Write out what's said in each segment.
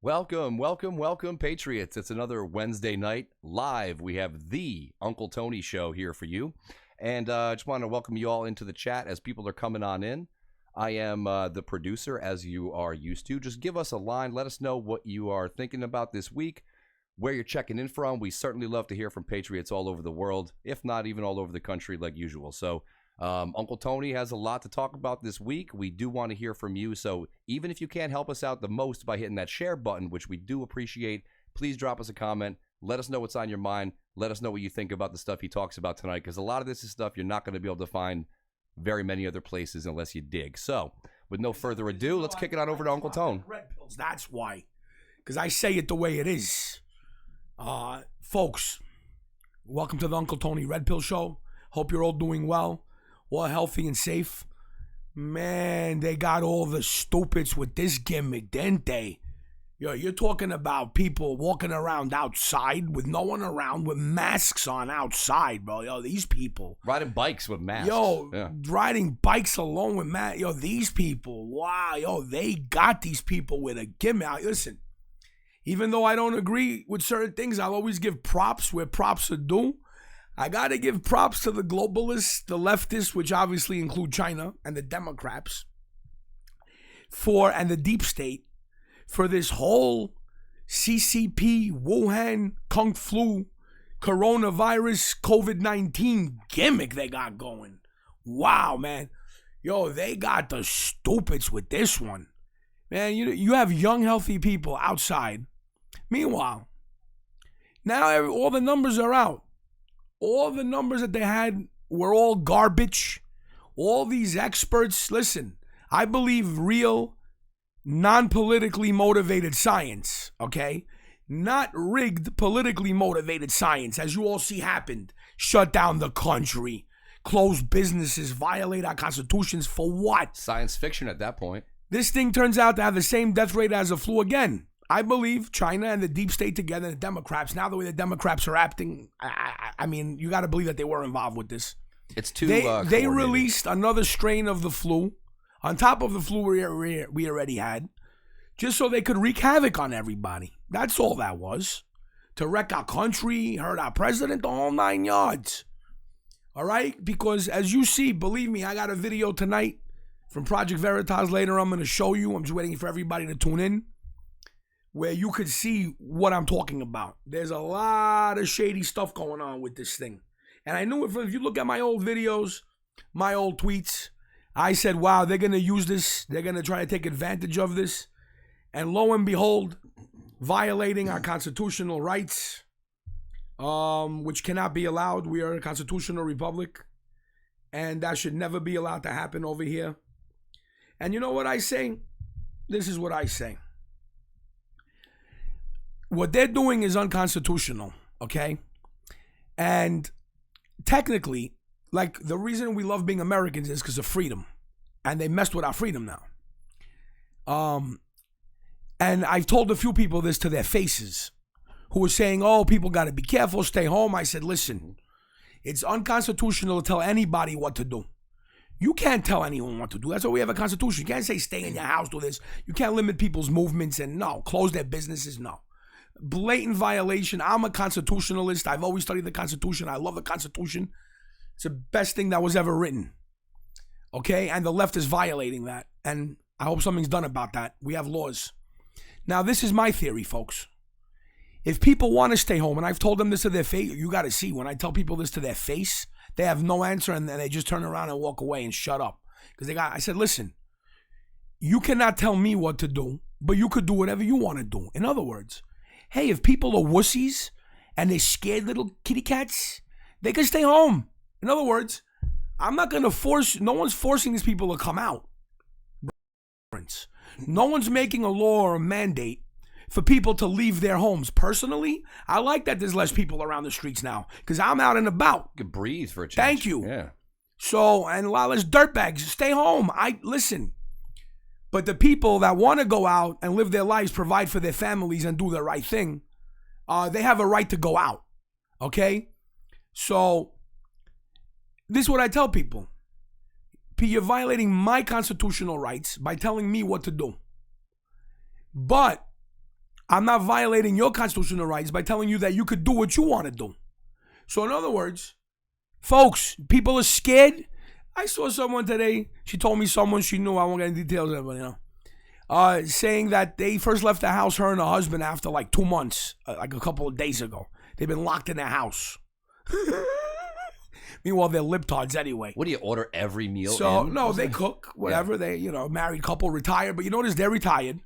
Welcome, Patriots. It's another Wednesday night live. We have the Uncle Tony Show here for you. And I just want to welcome you all into the chat as people are coming on in. I am the producer, as you are used to. Just give us a line. Let us know what you are thinking about this week, where you're checking in from. We certainly love to hear from Patriots all over the world, if not even all over the country like usual. So Uncle Tony has a lot to talk about this week. We do want to hear from you. So even if you can't help us out the most by hitting that share button, which we do appreciate, please drop us a comment. Let us know what's on your mind. Let us know what you think about the stuff he talks about tonight, because a lot of this is stuff you're not going to be able to find very many other places unless you dig. So with no further ado, let's kick it on over to Uncle Tone. Redpills, that's why. Because I say it the way it is. Folks, welcome to the Uncle Tony Redpill Show. Hope you're all doing well. All healthy and safe. Man, they got all the stupids with this gimmick, didn't they? Yo, you're talking about people walking around outside with no one around with masks on outside, bro. Yo, these people. Riding bikes with masks. Yo, riding bikes alone with masks. Yo, these people. Wow, yo, they got these people with a gimmick. Listen, even though I don't agree with certain things, I'll always give props where props are due. I got to give props to the globalists, the leftists, which obviously include China, and the Democrats, and the deep state, for this whole CCP, Wuhan, Kung Flu, coronavirus, COVID-19 gimmick they got going. Wow, man. Yo, they got the stupids with this one. Man, you have young, healthy people outside. Meanwhile, now all the numbers are out. All the numbers that they had were all garbage. All these experts, listen, I believe real, non-politically motivated science, okay? Not rigged, politically motivated science, as you all see happened. Shut down the country, close businesses, violate our constitutions for what? Science fiction at that point. This thing turns out to have the same death rate as the flu again. I believe China and the deep state together, the Democrats, now the way the Democrats are acting, I mean, you got to believe that they were involved with this. It's too They released another strain of the flu, on top of the flu we already had, just so they could wreak havoc on everybody. That's all that was. To wreck our country, hurt our president, the whole 9 yards. All right? Because as you see, believe me, I got a video tonight from Project Veritas later I'm going to show you. I'm just waiting for everybody to tune in, where you could see what I'm talking about. There's a lot of shady stuff going on with this thing. And I knew it if you look at my old videos, my old tweets, I said, wow, they're going to use this. They're going to try to take advantage of this. And lo and behold, violating our constitutional rights, which cannot be allowed. We are a constitutional republic. And that should never be allowed to happen over here. And you know what I say? This is what I say. What they're doing is unconstitutional, okay? And technically, like, the reason we love being Americans is because of freedom. And they messed with our freedom now. And I've told a few people this to their faces, who were saying, oh, people got to be careful, stay home. I said, listen, it's unconstitutional to tell anybody what to do. You can't tell anyone what to do. That's why we have a constitution. You can't say stay in your house, do this. You can't limit people's movements and no, close their businesses, no. Blatant violation. I'm a constitutionalist. I've always studied the Constitution. I love the Constitution. It's the best thing that was ever written. Okay? And the left is violating that. And I hope something's done about that. We have laws. Now, this is my theory, folks. If people want to stay home, and I've told them this to their face, you got to see, when I tell people this to their face, they have no answer and they just turn around and walk away and shut up. Because I said, listen, you cannot tell me what to do, but you could do whatever you want to do. In other words, hey, if people are wussies and they're scared little kitty cats, they can stay home. In other words, I'm not going to force, no one's forcing these people to come out. No one's making a law or a mandate for people to leave their homes. Personally, I like that there's less people around the streets now because I'm out and about. You can breathe for a change. Thank you. Yeah. So, and a lot less dirtbags. Stay home. Listen. But the people that want to go out and live their lives, provide for their families, and do the right thing, they have a right to go out. Okay? So, this is what I tell people. You're violating my constitutional rights by telling me what to do. But I'm not violating your constitutional rights by telling you that you could do what you want to do. So in other words, folks, people are scared. I saw someone today. She told me someone she knew. I won't get into details of it, saying that they first left the house, her and her husband, after like 2 months, like a couple of days ago. They've been locked in their house. Meanwhile, they're libtards anyway. What do you order every meal? So no, they cook whatever. Yeah. They, married couple, retired. But you notice they're retired.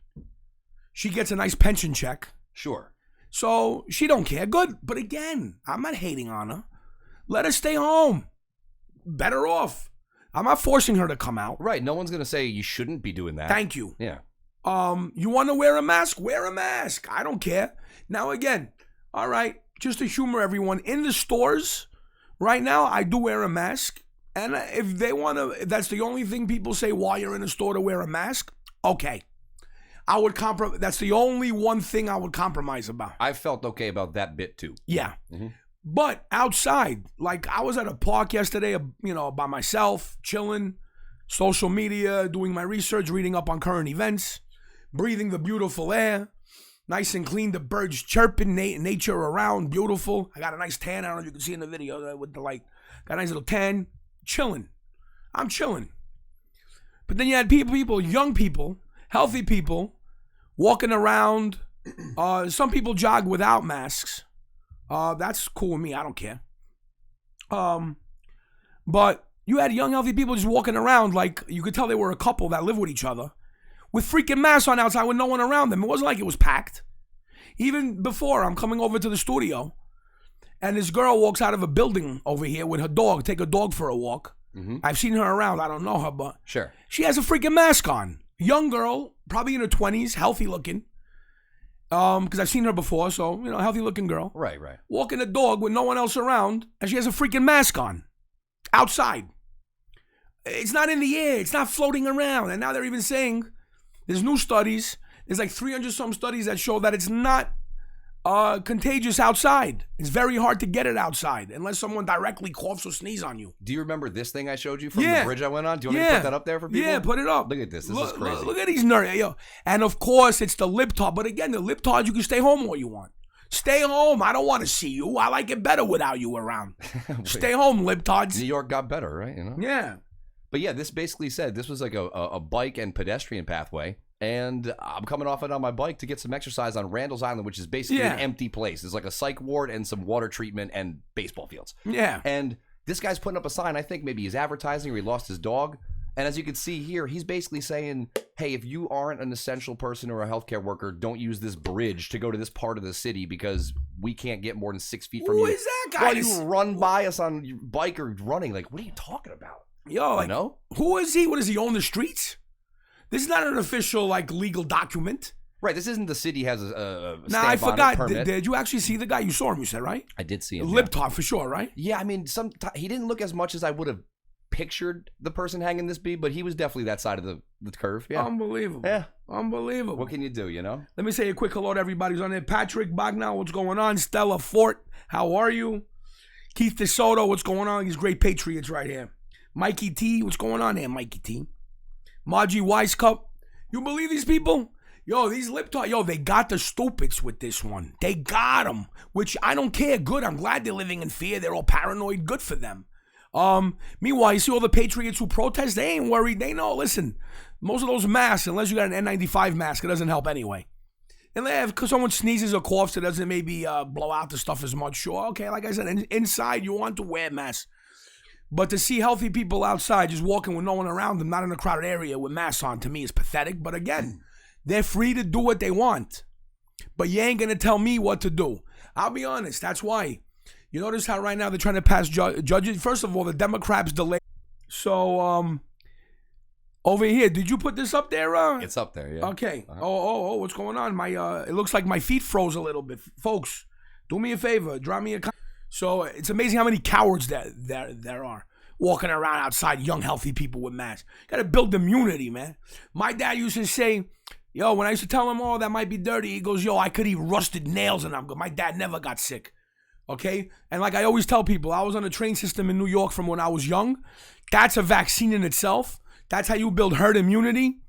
She gets a nice pension check. Sure. So she don't care. Good. But again, I'm not hating on her. Let her stay home. Better off. I'm not forcing her to come out. Right. No one's gonna say you shouldn't be doing that. Thank you. Yeah. You want to wear a mask? Wear a mask. I don't care. Now again, all right. Just to humor everyone, in the stores right now, I do wear a mask. And if they want to, if that's the only thing people say while you're in a store to wear a mask, okay. I would compromise. That's the only one thing I would compromise about. I felt okay about that bit too. Yeah. Mm-hmm. But outside, like I was at a park yesterday, by myself, chilling, social media, doing my research, reading up on current events, breathing the beautiful air. Nice and clean, the birds chirping, nature around, beautiful. I got a nice tan. I don't know if you can see in the video with the light. Got a nice little tan. Chilling. I'm chilling. But then you had people, young people, healthy people, walking around. Some people jog without masks. That's cool with me. I don't care. But you had young, healthy people just walking around like you could tell they were a couple that live with each other, with freaking masks on outside with no one around them. It wasn't like it was packed. Even before, I'm coming over to the studio, and this girl walks out of a building over here with her dog, take a dog for a walk. Mm-hmm. I've seen her around. I don't know her, but sure, she has a freaking mask on. Young girl, probably in her 20s, healthy looking. Because I've seen her before, so, healthy looking girl. Right. Walking a dog with no one else around, and she has a freaking mask on. Outside. It's not in the air. It's not floating around. And now they're even saying, there's new studies. There's like 300 some studies that show that it's not contagious outside. It's very hard to get it outside unless someone directly coughs or sneezes on you. Do you remember this thing I showed you from the bridge I went on? Do you want me to put that up there for people? Yeah, put it up. Look at this. This is crazy. Look at these nerds. Yo. And of course, it's the libtard. But again, the libtards, you can stay home all you want. Stay home. I don't want to see you. I like it better without you around. Stay home, libtards. New York got better, right? Yeah. But yeah, this basically said this was like a bike and pedestrian pathway. And I'm coming off it on my bike to get some exercise on Randall's Island, which is basically an empty place. It's like a psych ward and some water treatment and baseball fields. Yeah. And this guy's putting up a sign. I think maybe he's advertising or he lost his dog. And as you can see here, he's basically saying, hey, if you aren't an essential person or a healthcare worker, don't use this bridge to go to this part of the city because we can't get more than 6 feet from you. Who is that guy? While you run by us on your bike or running. Like, what are you talking about? Yo, who is he? What does he own the streets? This is not an official, legal document. Right, this isn't the city has a Now, I forgot. Did you actually see the guy? You saw him, you said, right? I did see him. Libtard, for sure, right? Yeah, I mean, he didn't look as much as I would have pictured the person hanging this bee, but he was definitely that side of the curve. Yeah. Unbelievable. Yeah. Unbelievable. What can you do, Let me say a quick hello to everybody who's on there. Patrick Bagnall, what's going on? Stella Fort, how are you? Keith DeSoto, what's going on? These great Patriots right here. Mikey T, what's going on there, Mikey T? Margie Weiscup. You believe these people? Yo, these libtards, they got the stupids with this one. They got them, which I don't care. Good. I'm glad they're living in fear. They're all paranoid. Good for them. Meanwhile, you see all the Patriots who protest, they ain't worried. They know, listen, most of those masks, unless you got an N95 mask, it doesn't help anyway. And if someone sneezes or coughs, it doesn't maybe blow out the stuff as much. Sure, okay, like I said, inside you want to wear masks. But to see healthy people outside just walking with no one around them, not in a crowded area with masks on, to me is pathetic. But again, they're free to do what they want. But you ain't going to tell me what to do. I'll be honest, that's why. You notice how right now they're trying to pass judges? First of all, the Democrats delayed. So, over here, did you put this up there? It's up there, yeah. Okay. Oh, what's going on? It looks like my feet froze a little bit. Folks, do me a favor. Drop me a comment. So it's amazing how many cowards there are walking around outside, young, healthy people with masks. Got to build immunity, man. My dad used to say, yo, when I used to tell him, oh, that might be dirty, he goes, yo, I could eat rusted nails and I'm good. My dad never got sick, okay? And like I always tell people, I was on a train system in New York from when I was young. That's a vaccine in itself. That's how you build herd immunity,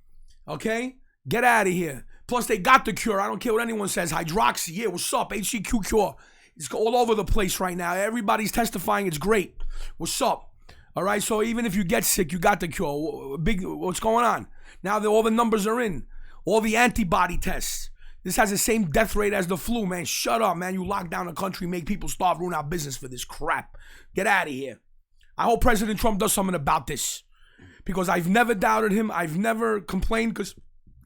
okay? Get out of here. Plus, they got the cure. I don't care what anyone says. Hydroxy, yeah, what's up? HCQ cure. It's all over the place right now. Everybody's testifying it's great. What's up? All right, so even if you get sick, you got the cure. What's going on? Now that all the numbers are in, all the antibody tests. This has the same death rate as the flu, man. Shut up, man. You lock down the country, make people starve, ruin our business for this crap. Get out of here. I hope President Trump does something about this. Because I've never doubted him. I've never complained because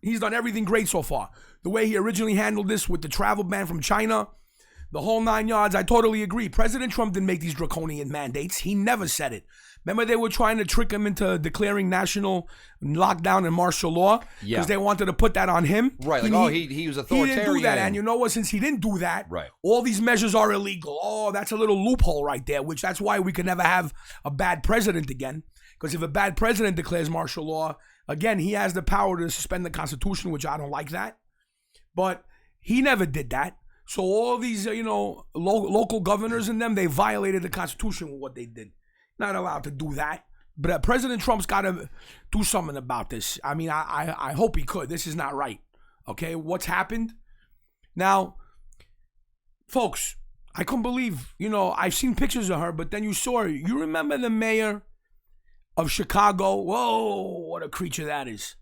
he's done everything great so far. The way he originally handled this with the travel ban from China, the whole 9 yards, I totally agree. President Trump didn't make these draconian mandates. He never said it. Remember they were trying to trick him into declaring national lockdown and martial law? Because they wanted to put that on him. Right, he was authoritarian. He didn't do that, and you know what? Since he didn't do that, all these measures are illegal. Oh, that's a little loophole right there, which that's why we could never have a bad president again. Because if a bad president declares martial law, again, he has the power to suspend the Constitution, which I don't like that. But he never did that. So all these, local governors and them, they violated the Constitution with what they did. Not allowed to do that. But President Trump's got to do something about this. I mean, I hope he could. This is not right. Okay, what's happened? Now, folks, I couldn't believe, I've seen pictures of her, but then you saw her. You remember the mayor of Chicago? Whoa, what a creature that is.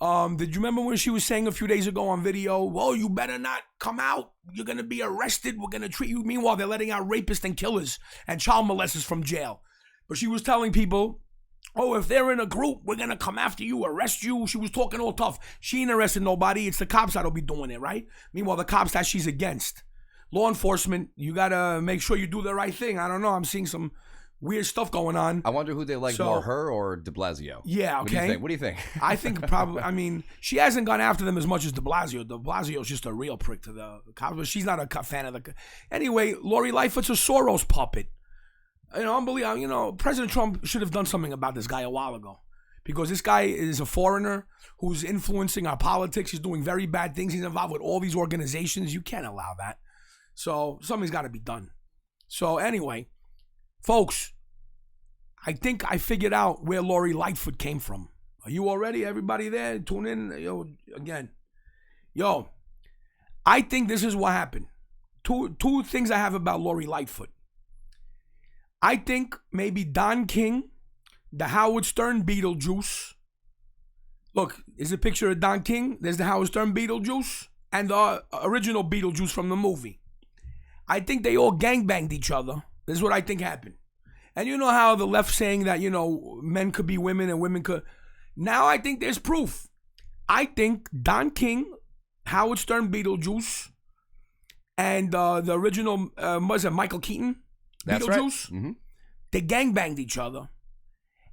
Did you remember when she was saying a few days ago on video, whoa, you better not come out. You're going to be arrested. We're going to treat you. Meanwhile, they're letting out rapists and killers and child molesters from jail. But she was telling people, oh, if they're in a group, we're going to come after you, arrest you. She was talking all tough. She ain't arrested nobody. It's the cops that'll be doing it, right? Meanwhile, the cops that she's against. Law enforcement, you got to make sure you do the right thing. I don't know. I'm seeing some weird stuff going on. I wonder who they like more, her or de Blasio. Yeah, okay. What do you think? I think probably, she hasn't gone after them as much as de Blasio. De Blasio's just a real prick to the cops, but she's not a fan of the... Anyway, Lori Lightfoot's a Soros puppet. Unbelievable. President Trump should have done something about this guy a while ago. Because this guy is a foreigner who's influencing our politics. He's doing very bad things. He's involved with all these organizations. You can't allow that. So something's got to be done. So anyway... Folks, I think I figured out where Lori Lightfoot came from. Are you all ready? Everybody there? Tune in. Again. I think this is what happened. Two things I have about Lori Lightfoot. I think maybe Don King, the Howard Stern Beetlejuice. Look, is a picture of Don King. There's the Howard Stern Beetlejuice and the original Beetlejuice from the movie. I think they all gangbanged each other. This is what I think happened. And you know how the left saying that, men could be women and women could. Now I think there's proof. I think Don King, Howard Stern Beetlejuice, and the original, was it Michael Keaton? That's Beetlejuice? Right. Mm-hmm. They gangbanged each other.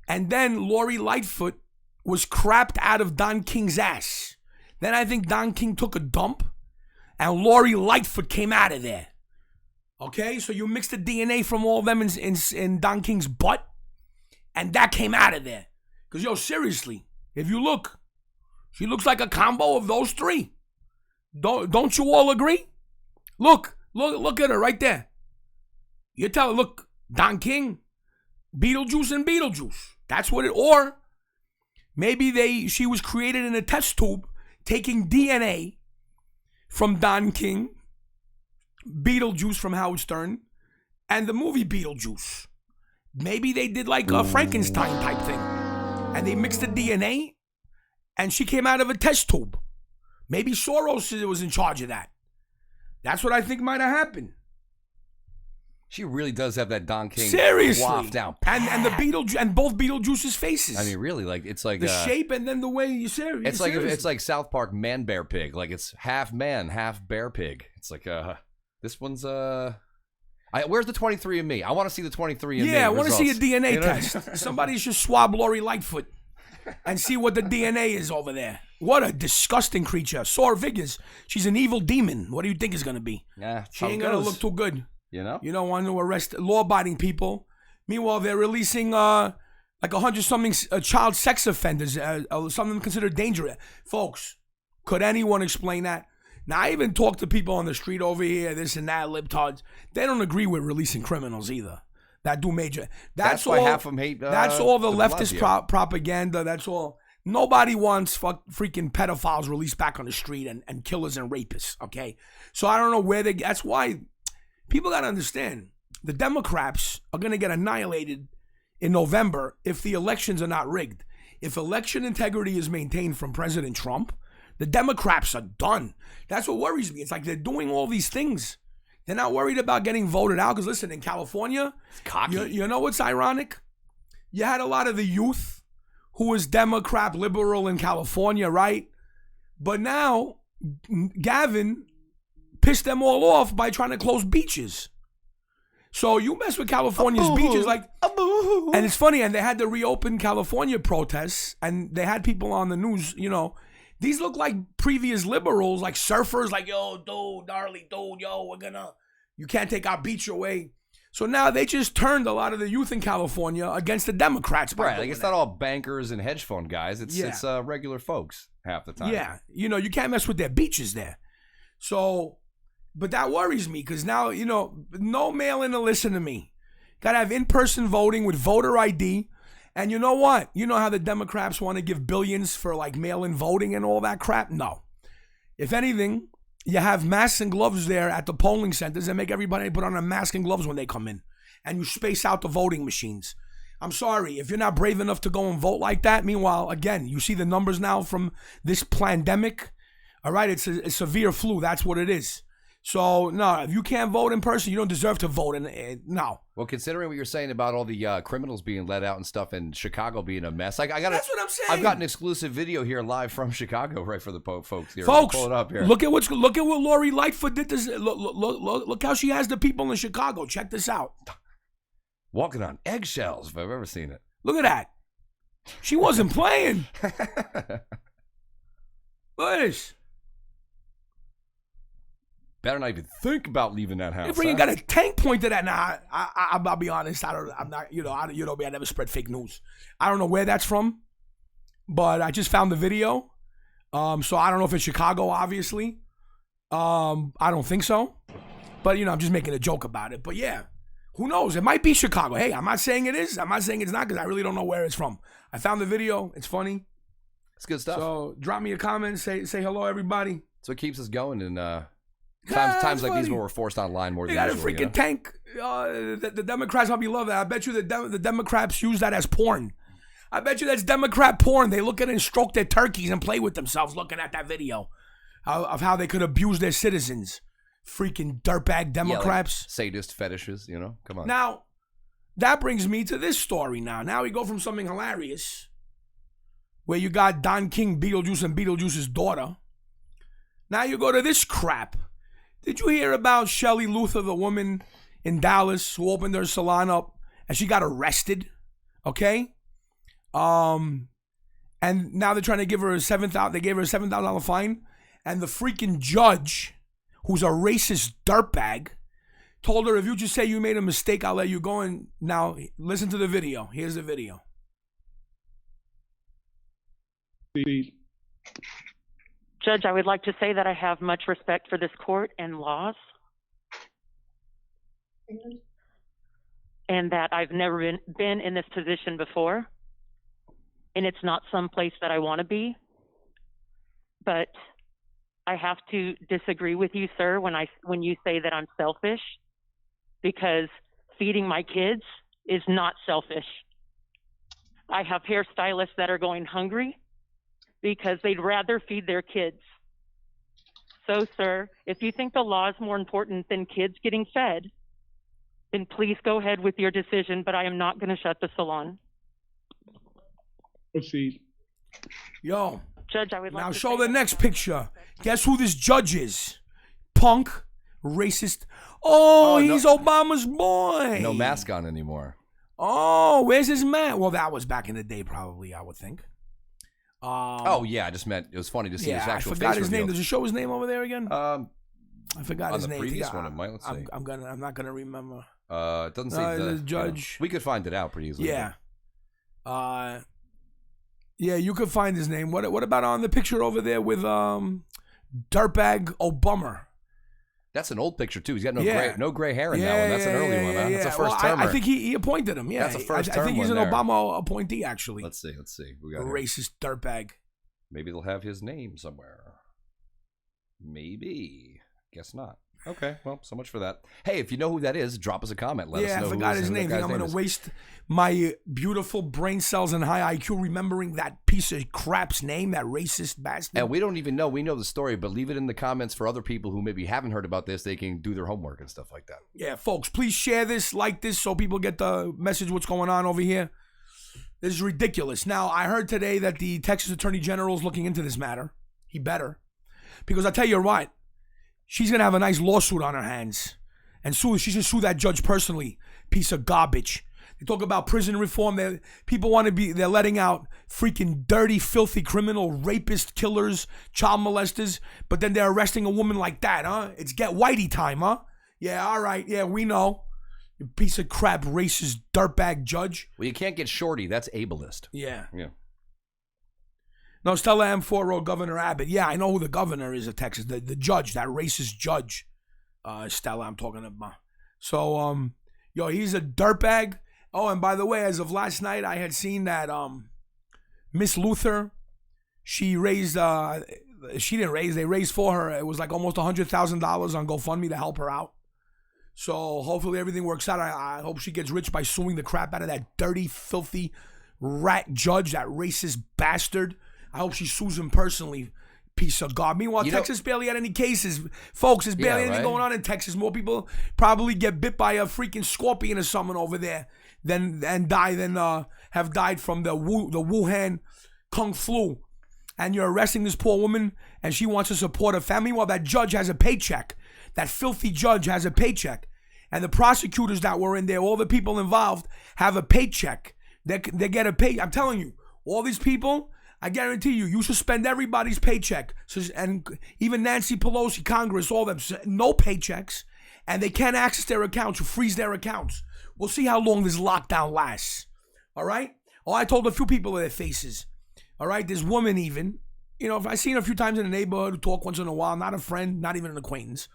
And then Lori Lightfoot was crapped out of Don King's ass. Then I think Don King took a dump, and Lori Lightfoot came out of there. Okay, so you mix the DNA from all of them in Don King's butt, and that came out of there. Because, seriously, if you look, she looks like a combo of those three. Don't you all agree? Look at her right there. You tell her, look, Don King, Beetlejuice and Beetlejuice. That's what it, or maybe she was created in a test tube taking DNA from Don King, Beetlejuice from Howard Stern, and the movie Beetlejuice. Maybe they did like a Frankenstein type thing, and they mixed the DNA, and she came out of a test tube. Maybe Soros was in charge of that. That's what I think might have happened. She really does have that Don King seriously down, and the Beetlejuice and both Beetlejuice's faces. I mean, really, it's like the shape and then the way you say it. It's like South Park Man Bear Pig. Like it's half man, half bear pig. It's like this one's where's the 23andMe? I want to see the 23andMe. Yeah, I want to see a results. DNA test. Somebody should swab Lori Lightfoot and see what the DNA is over there. What a disgusting creature. Saw her figures. She's an evil demon. What do you think is going to be? Yeah, she ain't going to look too good. You don't want to arrest law-abiding people. Meanwhile, they're releasing like 100-something child sex offenders. Some of them considered dangerous. Folks, could anyone explain that? Now, I even talked to people on the street over here, this and that, libtards. They don't agree with releasing criminals either. That do major. That's why half of them hate. That's all the leftist propaganda. That's all. Nobody wants freaking pedophiles released back on the street and killers and rapists, okay? So I don't know where that's why people got to understand the Democrats are going to get annihilated in November if the elections are not rigged. If election integrity is maintained from President Trump, the Democrats are done. That's what worries me. It's like they're doing all these things. They're not worried about getting voted out because, listen, in California, It's cocky. you know what's ironic? You had a lot of the youth who was Democrat liberal in California, right? But now Gavin pissed them all off by trying to close beaches. So you mess with California's beaches, like, and it's funny, and they had to reopen California protests, and they had people on the news, you know, these look like previous liberals, like surfers, like, yo, dude, gnarly, dude, yo, you can't take our beach away. So now they just turned a lot of the youth in California against the Democrats. Right, like it's not all bankers and hedge fund guys. It's regular folks half the time. Yeah, you know, you can't mess with their beaches there. So, but that worries me because now, you know, no mail-in to listen to me. Got to have in-person voting with voter ID. And you know what? You know how the Democrats want to give billions for like mail-in voting and all that crap? No. If anything, you have masks and gloves there at the polling centers and make everybody put on a mask and gloves when they come in. And you space out the voting machines. I'm sorry, if you're not brave enough to go and vote like that, meanwhile, again, you see the numbers now from this pandemic. All right, it's a severe flu. That's what it is. So, no, if you can't vote in person, you don't deserve to vote. No. Well, considering what you're saying about all the criminals being let out and stuff and Chicago being a mess, that's what I'm saying. I've got an exclusive video here live from Chicago, right, for the folks here. Folks, pull it up here. Look at what Lori Lightfoot did. Look how she has the people in Chicago. Check this out. Walking on eggshells, if I've ever seen it. Look at that. She wasn't playing. Look at this. Better not even think about leaving that house. If you got a tank pointed at, I'll be honest. I'm not. You know, I never spread fake news. I don't know where that's from, but I just found the video. So I don't know if it's Chicago. Obviously, I don't think so. But you know, I'm just making a joke about it. But yeah, who knows? It might be Chicago. Hey, I'm not saying it is. I'm not saying it's not because I really don't know where it's from. I found the video. It's funny. It's good stuff. So drop me a comment. Say hello, everybody. So it keeps us going and. Times like these where we're forced online more than usual. They got a freaking tank. The Democrats probably love that. I bet you the Democrats use that as porn. I bet you that's Democrat porn. They look at it and stroke their turkeys and play with themselves looking at that video of how they could abuse their citizens. Freaking dirtbag Democrats. Like sadist fetishes, you know? Come on. Now, that brings me to this story now. Now we go from something hilarious where you got Don King, Beetlejuice, and Beetlejuice's daughter. Now you go to this crap. Did you hear about Shelley Luther, the woman in Dallas who opened her salon up and she got arrested? Okay? And now they're trying to give her they gave her a $7,000 fine. And the freaking judge, who's a racist dirtbag, told her, if you just say you made a mistake, I'll let you go. And now listen to the video. Here's the video. Judge, I would like to say that I have much respect for this court and laws, and that I've never been in this position before, and it's not some place that I want to be. But I have to disagree with you, sir, when you say that I'm selfish, because feeding my kids is not selfish. I have hairstylists that are going hungry because they'd rather feed their kids. So, sir, if you think the law is more important than kids getting fed, then please go ahead with your decision, but I am not going to shut the salon. Proceed. Yo. Judge, I would like now to show say the next picture. Guess who this judge is? Punk, racist. Oh, he's no, Obama's boy. No mask on anymore. Oh, where's his mask? Well, that was back in the day, probably, I would think. Oh yeah, I just meant it was funny to see his actual face. I forgot his revealed. name. Does it show his name over there again? I forgot his name. On the previous one, it might. Let's see. I'm not gonna remember. It doesn't say the judge. You know, we could find it out pretty easily. Yeah. Yeah, you could find his name. What about on the picture over there with dirtbag Obama? That's an old picture too. He's got Yeah. no gray hair in that one. That's an early one. Huh? That's a first termer. I think he appointed him. Yeah, That's a first I term think he's an one there. Obama appointee, actually. Let's see. We A got racist dirtbag. Maybe they'll have his name somewhere. Maybe. Guess not. Okay, well, so much for that. Hey, if you know who that is, drop us a comment. Let us know I forgot his who that name. guy's I'm name going is. to waste my beautiful brain cells and high IQ remembering that piece of crap's name, that racist bastard. And we don't even know. We know the story, but leave it in the comments for other people who maybe haven't heard about this. They can do their homework and stuff like that. Yeah, folks, please share this, like this, so people get the message what's going on over here. This is ridiculous. Now, I heard today that the Texas Attorney General is looking into this matter. He better. Because I tell you what, she's going to have a nice lawsuit on her hands. And she's going to sue that judge personally. Piece of garbage. They talk about prison reform. They're letting out freaking dirty, filthy criminal rapists, killers, child molesters. But then they're arresting a woman like that, huh? It's get whitey time, huh? Yeah, all right. Yeah, we know. You piece of crap, racist, dirtbag judge. Well, you can't get shorty. That's ableist. Yeah. Yeah. No, Stella M4 Governor Abbott. Yeah, I know who the governor is of Texas. The judge, that racist judge. Stella, I'm talking about. So, he's a dirtbag. Oh, and by the way, as of last night, I had seen that Miss Luther, they raised for her. It was like almost $100,000 on GoFundMe to help her out. So hopefully everything works out. I hope she gets rich by suing the crap out of that dirty, filthy rat judge, that racist bastard. I hope she sues him personally. Piece of God. Meanwhile, Texas barely had any cases. Folks, there's barely anything going on in Texas. More people probably get bit by a freaking scorpion or something over there than have died from the Wuhan Kung Flu. And you're arresting this poor woman and she wants to support her family while that judge has a paycheck. That filthy judge has a paycheck. And the prosecutors that were in there, all the people involved, have a paycheck. They get a pay. I'm telling you, all these people, I guarantee you suspend everybody's paycheck. And even Nancy Pelosi, Congress, all them, no paychecks. And they can't access their accounts or freeze their accounts. We'll see how long this lockdown lasts. All right? Oh, I told a few people their faces. All right? This woman even, if I seen her a few times in the neighborhood, who talk once in a while, not a friend, not even an acquaintance.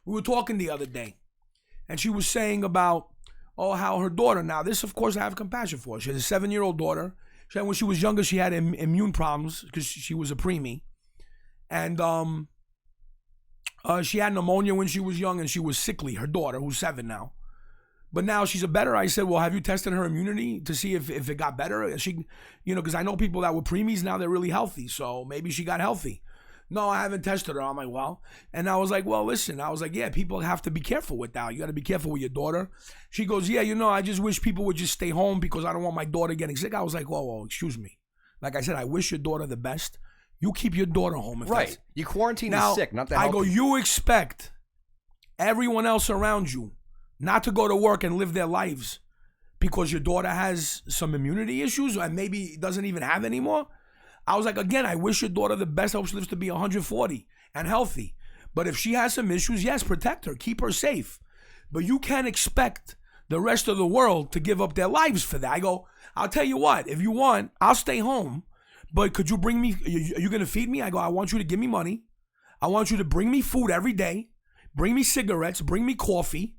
We were talking the other day. And she was saying about, how her daughter, now this, of course, I have compassion for. She has a 7-year-old daughter. When she was younger, she had immune problems because she was a preemie. And she had pneumonia when she was young and she was sickly, her daughter, who's 7 now. But now she's a better. I said, well, have you tested her immunity to see if it got better? She, because I know people that were preemies, now they're really healthy. So maybe she got healthy. No, I haven't tested her. I'm like, well. And I was like, well, listen. I was like, yeah, people have to be careful with that. You got to be careful with your daughter. She goes, yeah, I just wish people would just stay home because I don't want my daughter getting sick. I was like, whoa, excuse me. Like I said, I wish your daughter the best. You keep your daughter home. Right. You quarantine is sick, not that healthy. I go, you expect everyone else around you not to go to work and live their lives because your daughter has some immunity issues and maybe doesn't even have anymore? I was like, again, I wish your daughter the best. I hope she lives to be 140 and healthy. But if she has some issues, yes, protect her. Keep her safe. But you can't expect the rest of the world to give up their lives for that. I go, I'll tell you what. If you want, I'll stay home. But could you bring me, are you going to feed me? I go, I want you to give me money. I want you to bring me food every day. Bring me cigarettes. Bring me coffee.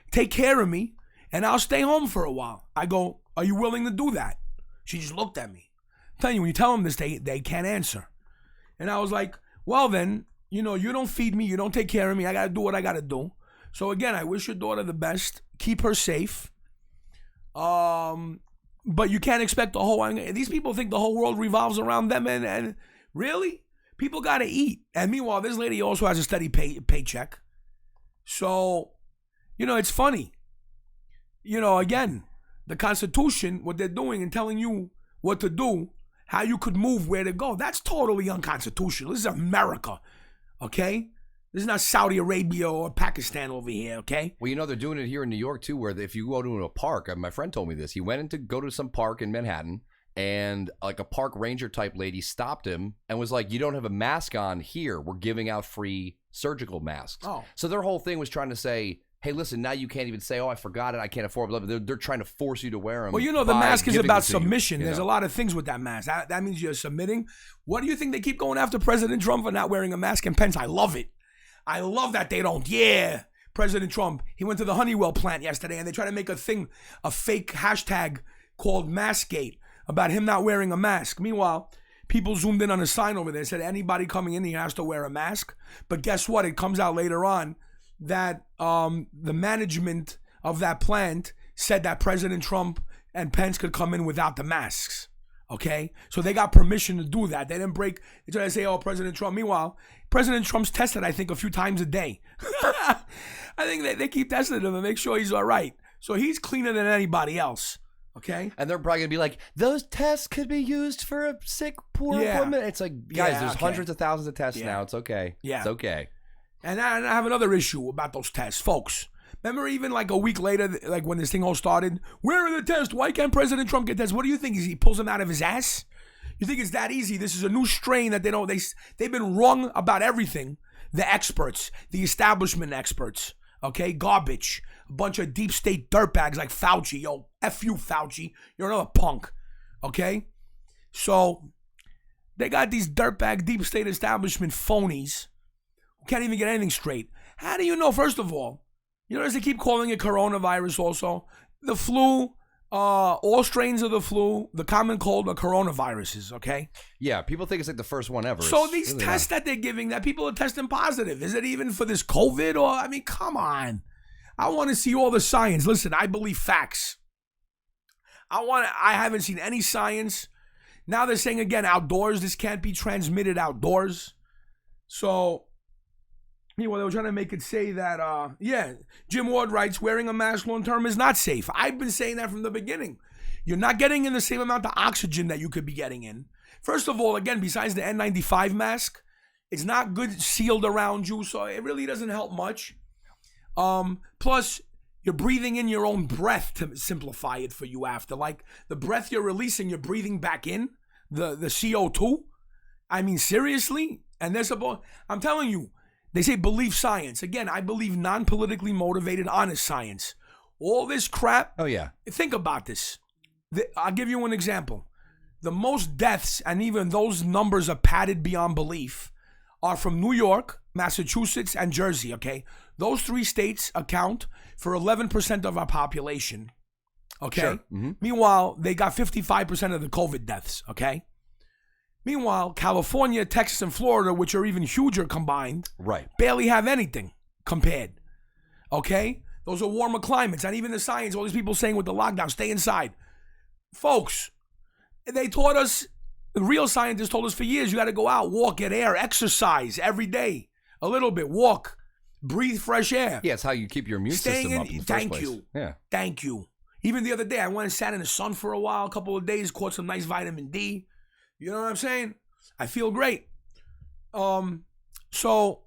Take care of me. And I'll stay home for a while. I go, are you willing to do that? She just looked at me. I'm telling you, when you tell them this, they can't answer. And I was like, well then, you don't feed me. You don't take care of me. I got to do what I got to do. So again, I wish your daughter the best. Keep her safe. But you can't expect these people think the whole world revolves around them. And really? People got to eat. And meanwhile, this lady also has a steady paycheck. So, it's funny. Again, the Constitution, what they're doing and telling you what to do, how you could move, where to go, that's totally unconstitutional. This is America, okay? This is not Saudi Arabia or Pakistan over here, okay? Well, they're doing it here in New York, too, where if you go to a park, my friend told me this. He went in to go to some park in Manhattan, and like a park ranger type lady stopped him and was like, you don't have a mask on here. We're giving out free surgical masks. Oh. So their whole thing was trying to say, hey, listen, now you can't even say, I forgot it. I can't afford it. They're trying to force you to wear them. Well, the mask is about submission. You, There's a lot of things with that mask. That means you're submitting. What do you think they keep going after President Trump for not wearing a mask? And Pence, I love it. I love that they don't. Yeah. President Trump, he went to the Honeywell plant yesterday and they tried to make a fake hashtag called Maskgate about him not wearing a mask. Meanwhile, people zoomed in on a sign over there, said anybody coming in here has to wear a mask. But guess what? It comes out later on that the management of that plant said that President Trump and Pence could come in without the masks. Okay? So they got permission to do that. They didn't break. They tried to say, oh, President Trump. Meanwhile, President Trump's tested, I think, a few times a day. I think they keep testing him to make sure he's all right. So he's cleaner than anybody else. Okay? And they're probably going to be like, those tests could be used for a sick, poor woman. It's like, guys, there's hundreds of thousands of tests now. It's okay. Yeah. It's okay. And I have another issue about those tests, folks. Remember even like a week later, like when this thing all started, where are the tests? Why can't President Trump get tests? What do you think? He pulls them out of his ass? You think it's that easy? This is a new strain that they've been wrong about everything. The experts, the establishment experts, okay? Garbage. A bunch of deep state dirtbags like Fauci. Yo, F you, Fauci. You're another punk, okay? So they got these dirtbag deep state establishment phonies who can't even get anything straight. How do you know, first of all, you notice they keep calling it coronavirus also? The flu, all strains of the flu, the common cold are coronaviruses, okay? Yeah, people think it's like the first one ever. So these really tests that they're giving, that people are testing positive, is it even for this COVID? Or, I mean, come on. I want to see all the science. Listen, I believe facts. I haven't seen any science. Now they're saying again, outdoors, this can't be transmitted outdoors. So, meanwhile, they were trying to make it say that, Jim Ward writes, wearing a mask long term is not safe. I've been saying that from the beginning. You're not getting in the same amount of oxygen that you could be getting in. First of all, again, besides the N95 mask, it's not good sealed around you, so it really doesn't help much. Plus, you're breathing in your own breath to simplify it for you after. Like, the breath you're releasing, you're breathing back in, the CO2. I mean, seriously? And I'm telling you, they say believe science. Again, I believe non-politically motivated, honest science. All this crap. Oh, yeah. Think about this. I'll give you an example. The most deaths, and even those numbers are padded beyond belief, are from New York, Massachusetts, and Jersey, okay? Those three states account for 11% of our population, okay? Sure. Mm-hmm. Meanwhile, they got 55% of the COVID deaths, okay? Meanwhile, California, Texas, and Florida, which are even huger combined, right, barely have anything compared, okay? Those are warmer climates, and even the science, all these people saying with the lockdown, stay inside. Folks, they taught us, the real scientists told us for years, you got to go out, walk, get air, exercise every day, a little bit, walk, breathe fresh air. Yeah, it's how you keep your immune system up in the first place. Yeah. Thank you. Even the other day, I went and sat in the sun for a while, a couple of days, caught some nice vitamin D. You know what I'm saying? I feel great. So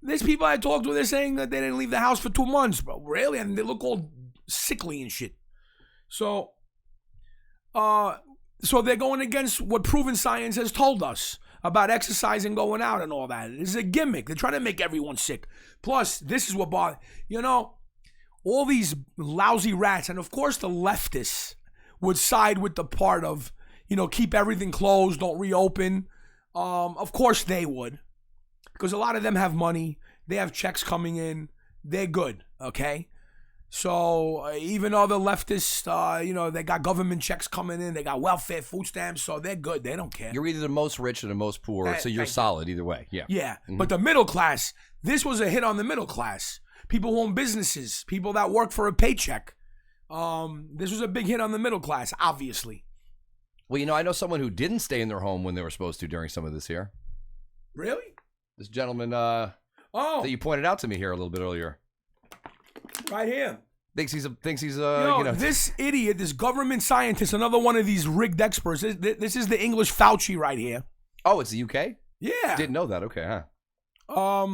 there's people I talked to, they're saying that they didn't leave the house for 2 months, bro. Really? And they look all sickly and shit. So they're going against what proven science has told us about exercise and going out and all that. This is a gimmick. They're trying to make everyone sick. Plus, this is what bothers, all these lousy rats, and of course the leftists would side with the part of, keep everything closed, don't reopen. Of course they would. Because a lot of them have money. They have checks coming in. They're good, okay? So even though the leftists, they got government checks coming in. They got welfare, food stamps, so they're good. They don't care. You're either the most rich or the most poor, so you're solid either way. Yeah. Yeah, But the middle class, this was a hit on the middle class. People who own businesses, people that work for a paycheck. This was a big hit on the middle class, obviously. Well, I know someone who didn't stay in their home when they were supposed to during some of this here. Really? This gentleman that you pointed out to me here a little bit earlier. Right here. Thinks he's this idiot, this government scientist, another one of these rigged experts. This is the English Fauci right here. Oh, it's the UK? Yeah. Didn't know that. Okay, huh?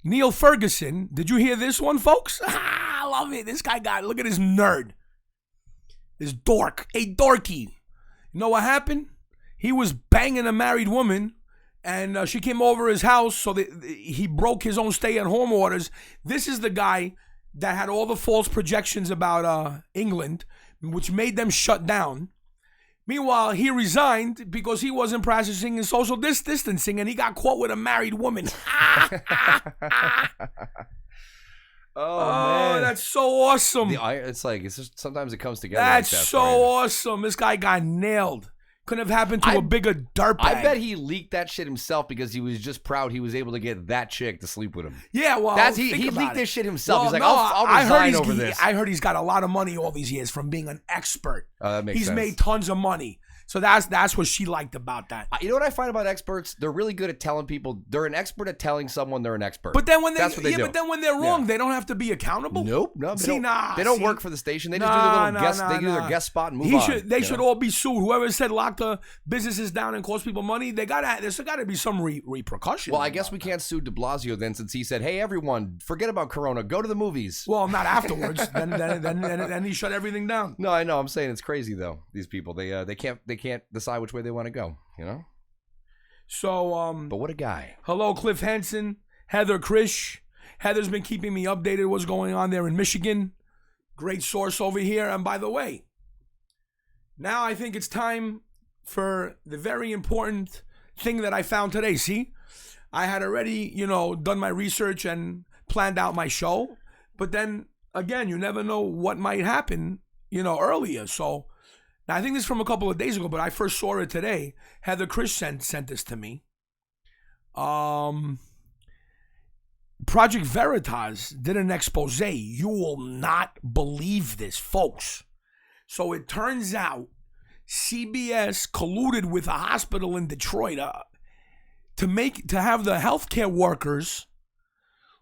Neil Ferguson. Did you hear this one, folks? I love it. This guy look at his nerd. This dork. A dorky. You know what happened? He was banging a married woman, and she came over his house, so he broke his own stay-at-home orders. This is the guy that had all the false projections about England, which made them shut down. Meanwhile, he resigned because he wasn't practicing his social distancing, and he got caught with a married woman. Oh, man, that's so awesome. It's like sometimes it comes together. That's like that, so awesome. This guy got nailed. Couldn't have happened to a bigger dirtbag. I bet he leaked that shit himself because he was just proud he was able to get that chick to sleep with him. Yeah, well, he leaked this shit himself. Well, He's like, no, I'll resign over this. I heard he's got a lot of money all these years from being an expert. That makes He's sense. made tons of money. So that's what she liked about that. You know what I find about experts? They're really good at telling people. They're an expert at telling someone they're an expert. But then when that's what they do. But then when they're wrong, they don't have to be accountable. Nope. No, they don't work for the station. They just do their little guest. They do their guest spot and move on. They should all be sued. Whoever said lock the businesses down and cost people money, there's got to be some repercussion. Well, I guess we can't sue De Blasio then, since he said, "Hey, everyone, forget about Corona. Go to the movies." Well, not afterwards. then he shut everything down. No, I know. I'm saying it's crazy though. These people, they can't decide which way they want to go. You know. So, but what a guy. Hello, Cliff Henson, Heather Krish. Heather's been keeping me updated what's going on there in Michigan. Great source over here. And by the way, now I think it's time for the very important thing that I found today. See, I had already, done my research and planned out my show. But then, again, you never know what might happen, earlier. So, now I think this is from a couple of days ago, but I first saw it today. Heather Krish sent this to me. Project Veritas did an expose. You will not believe this, folks. So it turns out CBS colluded with a hospital in Detroit to have the healthcare workers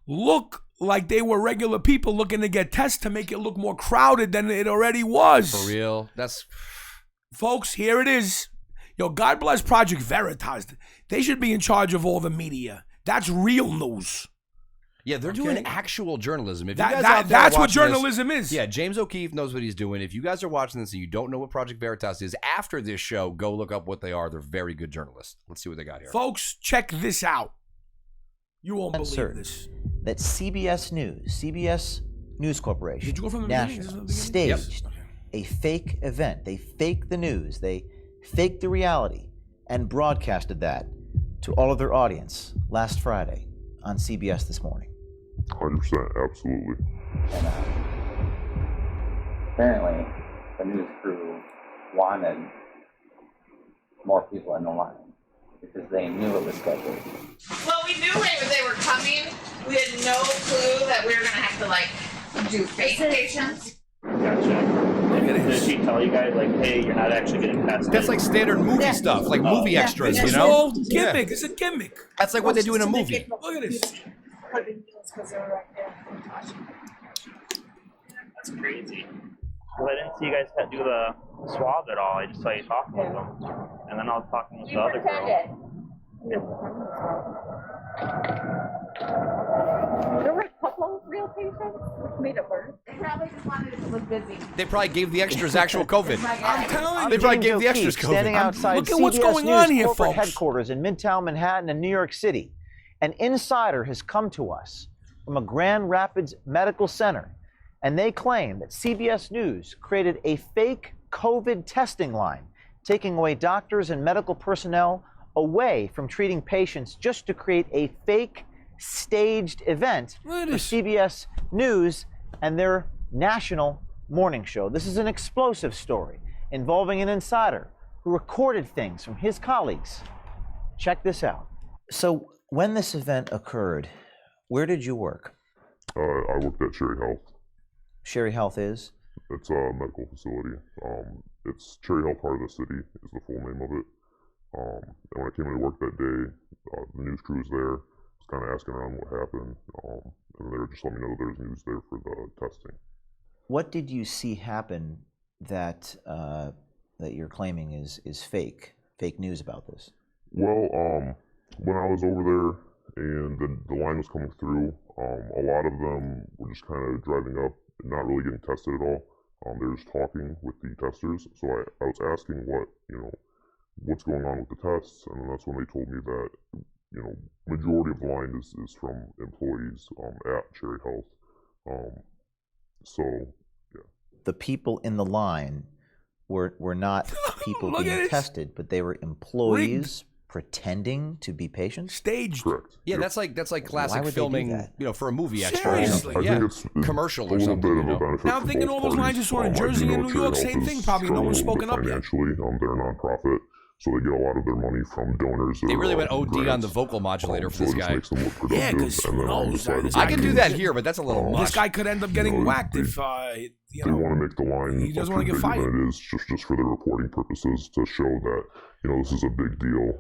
look like they were regular people looking to get tests to make it look more crowded than it already was. For real? Folks, here it is. God bless Project Veritas. They should be in charge of all the media. That's real news. Yeah, they're doing actual journalism. If that's what journalism is. Yeah, James O'Keefe knows what he's doing. If you guys are watching this and you don't know what Project Veritas is, after this show, go look up what they are. They're very good journalists. Let's see what they got here. Folks, check this out. You won't believe this. That CBS News Corporation, Did you go from the National, staged a fake event. They faked the news. They faked the reality and broadcasted that to all of their audience last Friday on CBS This Morning. 100%, absolutely. And apparently, the news crew wanted more people in the line because they knew it was scheduled. Well, we knew they were coming. We had no clue that we were going to have to, do fake patients. Gotcha. Did she tell you guys, hey, you're not actually getting tested? That's like standard movie stuff, like movie extras, It's all gimmick. It's a gimmick. That's like what they do in a movie. Look at this. That's crazy. Well, I didn't see you guys do the swab at all. I just saw you talking with them. And then I was talking with the other girl. There were a couple of real patients, which made it worse. They probably just wanted it to look busy. They probably gave the extras actual COVID. I'm telling you. They probably gave the extras O'Keefe, standing COVID. outside Look at CBS what's going News on here, corporate folks. headquarters in Midtown Manhattan and New York City. An insider has come to us from a Grand Rapids Medical Center, and they claim that CBS News created a fake COVID testing line, taking away doctors and medical personnel away from treating patients just to create a fake staged event for CBS News and their national morning show. This is an explosive story involving an insider who recorded things from his colleagues. Check this out. So when this event occurred, where did you work? I worked at Cherry Health. Cherry Health is? It's a medical facility. It's Cherry Health Heart of the City is the full name of it. And when I came into work that day, the news crew was there. I was kind of asking around what happened, and they were just letting me know that there's news there for the testing. What did you see happen that that you're claiming is fake news about this? Well, when I was over there and the line was coming through, a lot of them were just kind of driving up and not really getting tested at all. They were just talking with the testers. So I was asking what's going on with the tests, and then that's when they told me that majority of the line is from employees at Cherry Health. So yeah. The people in the line were not people Look at being this. tested, but they were employees pretending to be patients. Staged. Correct. Yeah, Yep. that's like Why classic would they do filming, that? for a movie extra or Seriously. something. I Yeah, think it's commercial a or little something. bit of a benefit Now I'm for thinking both all those lines parties. I saw in I do Jersey know and New Cherry York, Health same is thing. Probably no struggling one's a little spoken bit up yet. financially. They're a nonprofit, so they get a lot of their money from donors. They really went or OD on grants. the vocal modulator for So this it just guy. makes them look Yeah, productive. 'cause And then who on the knows, side of this the I can do news, that here, but that's a little This much. This guy could end up getting No, whacked they- if, They want to make the line he doesn't much wanna get bigger fired. than it is, just for their reporting purposes, to show that this is a big deal.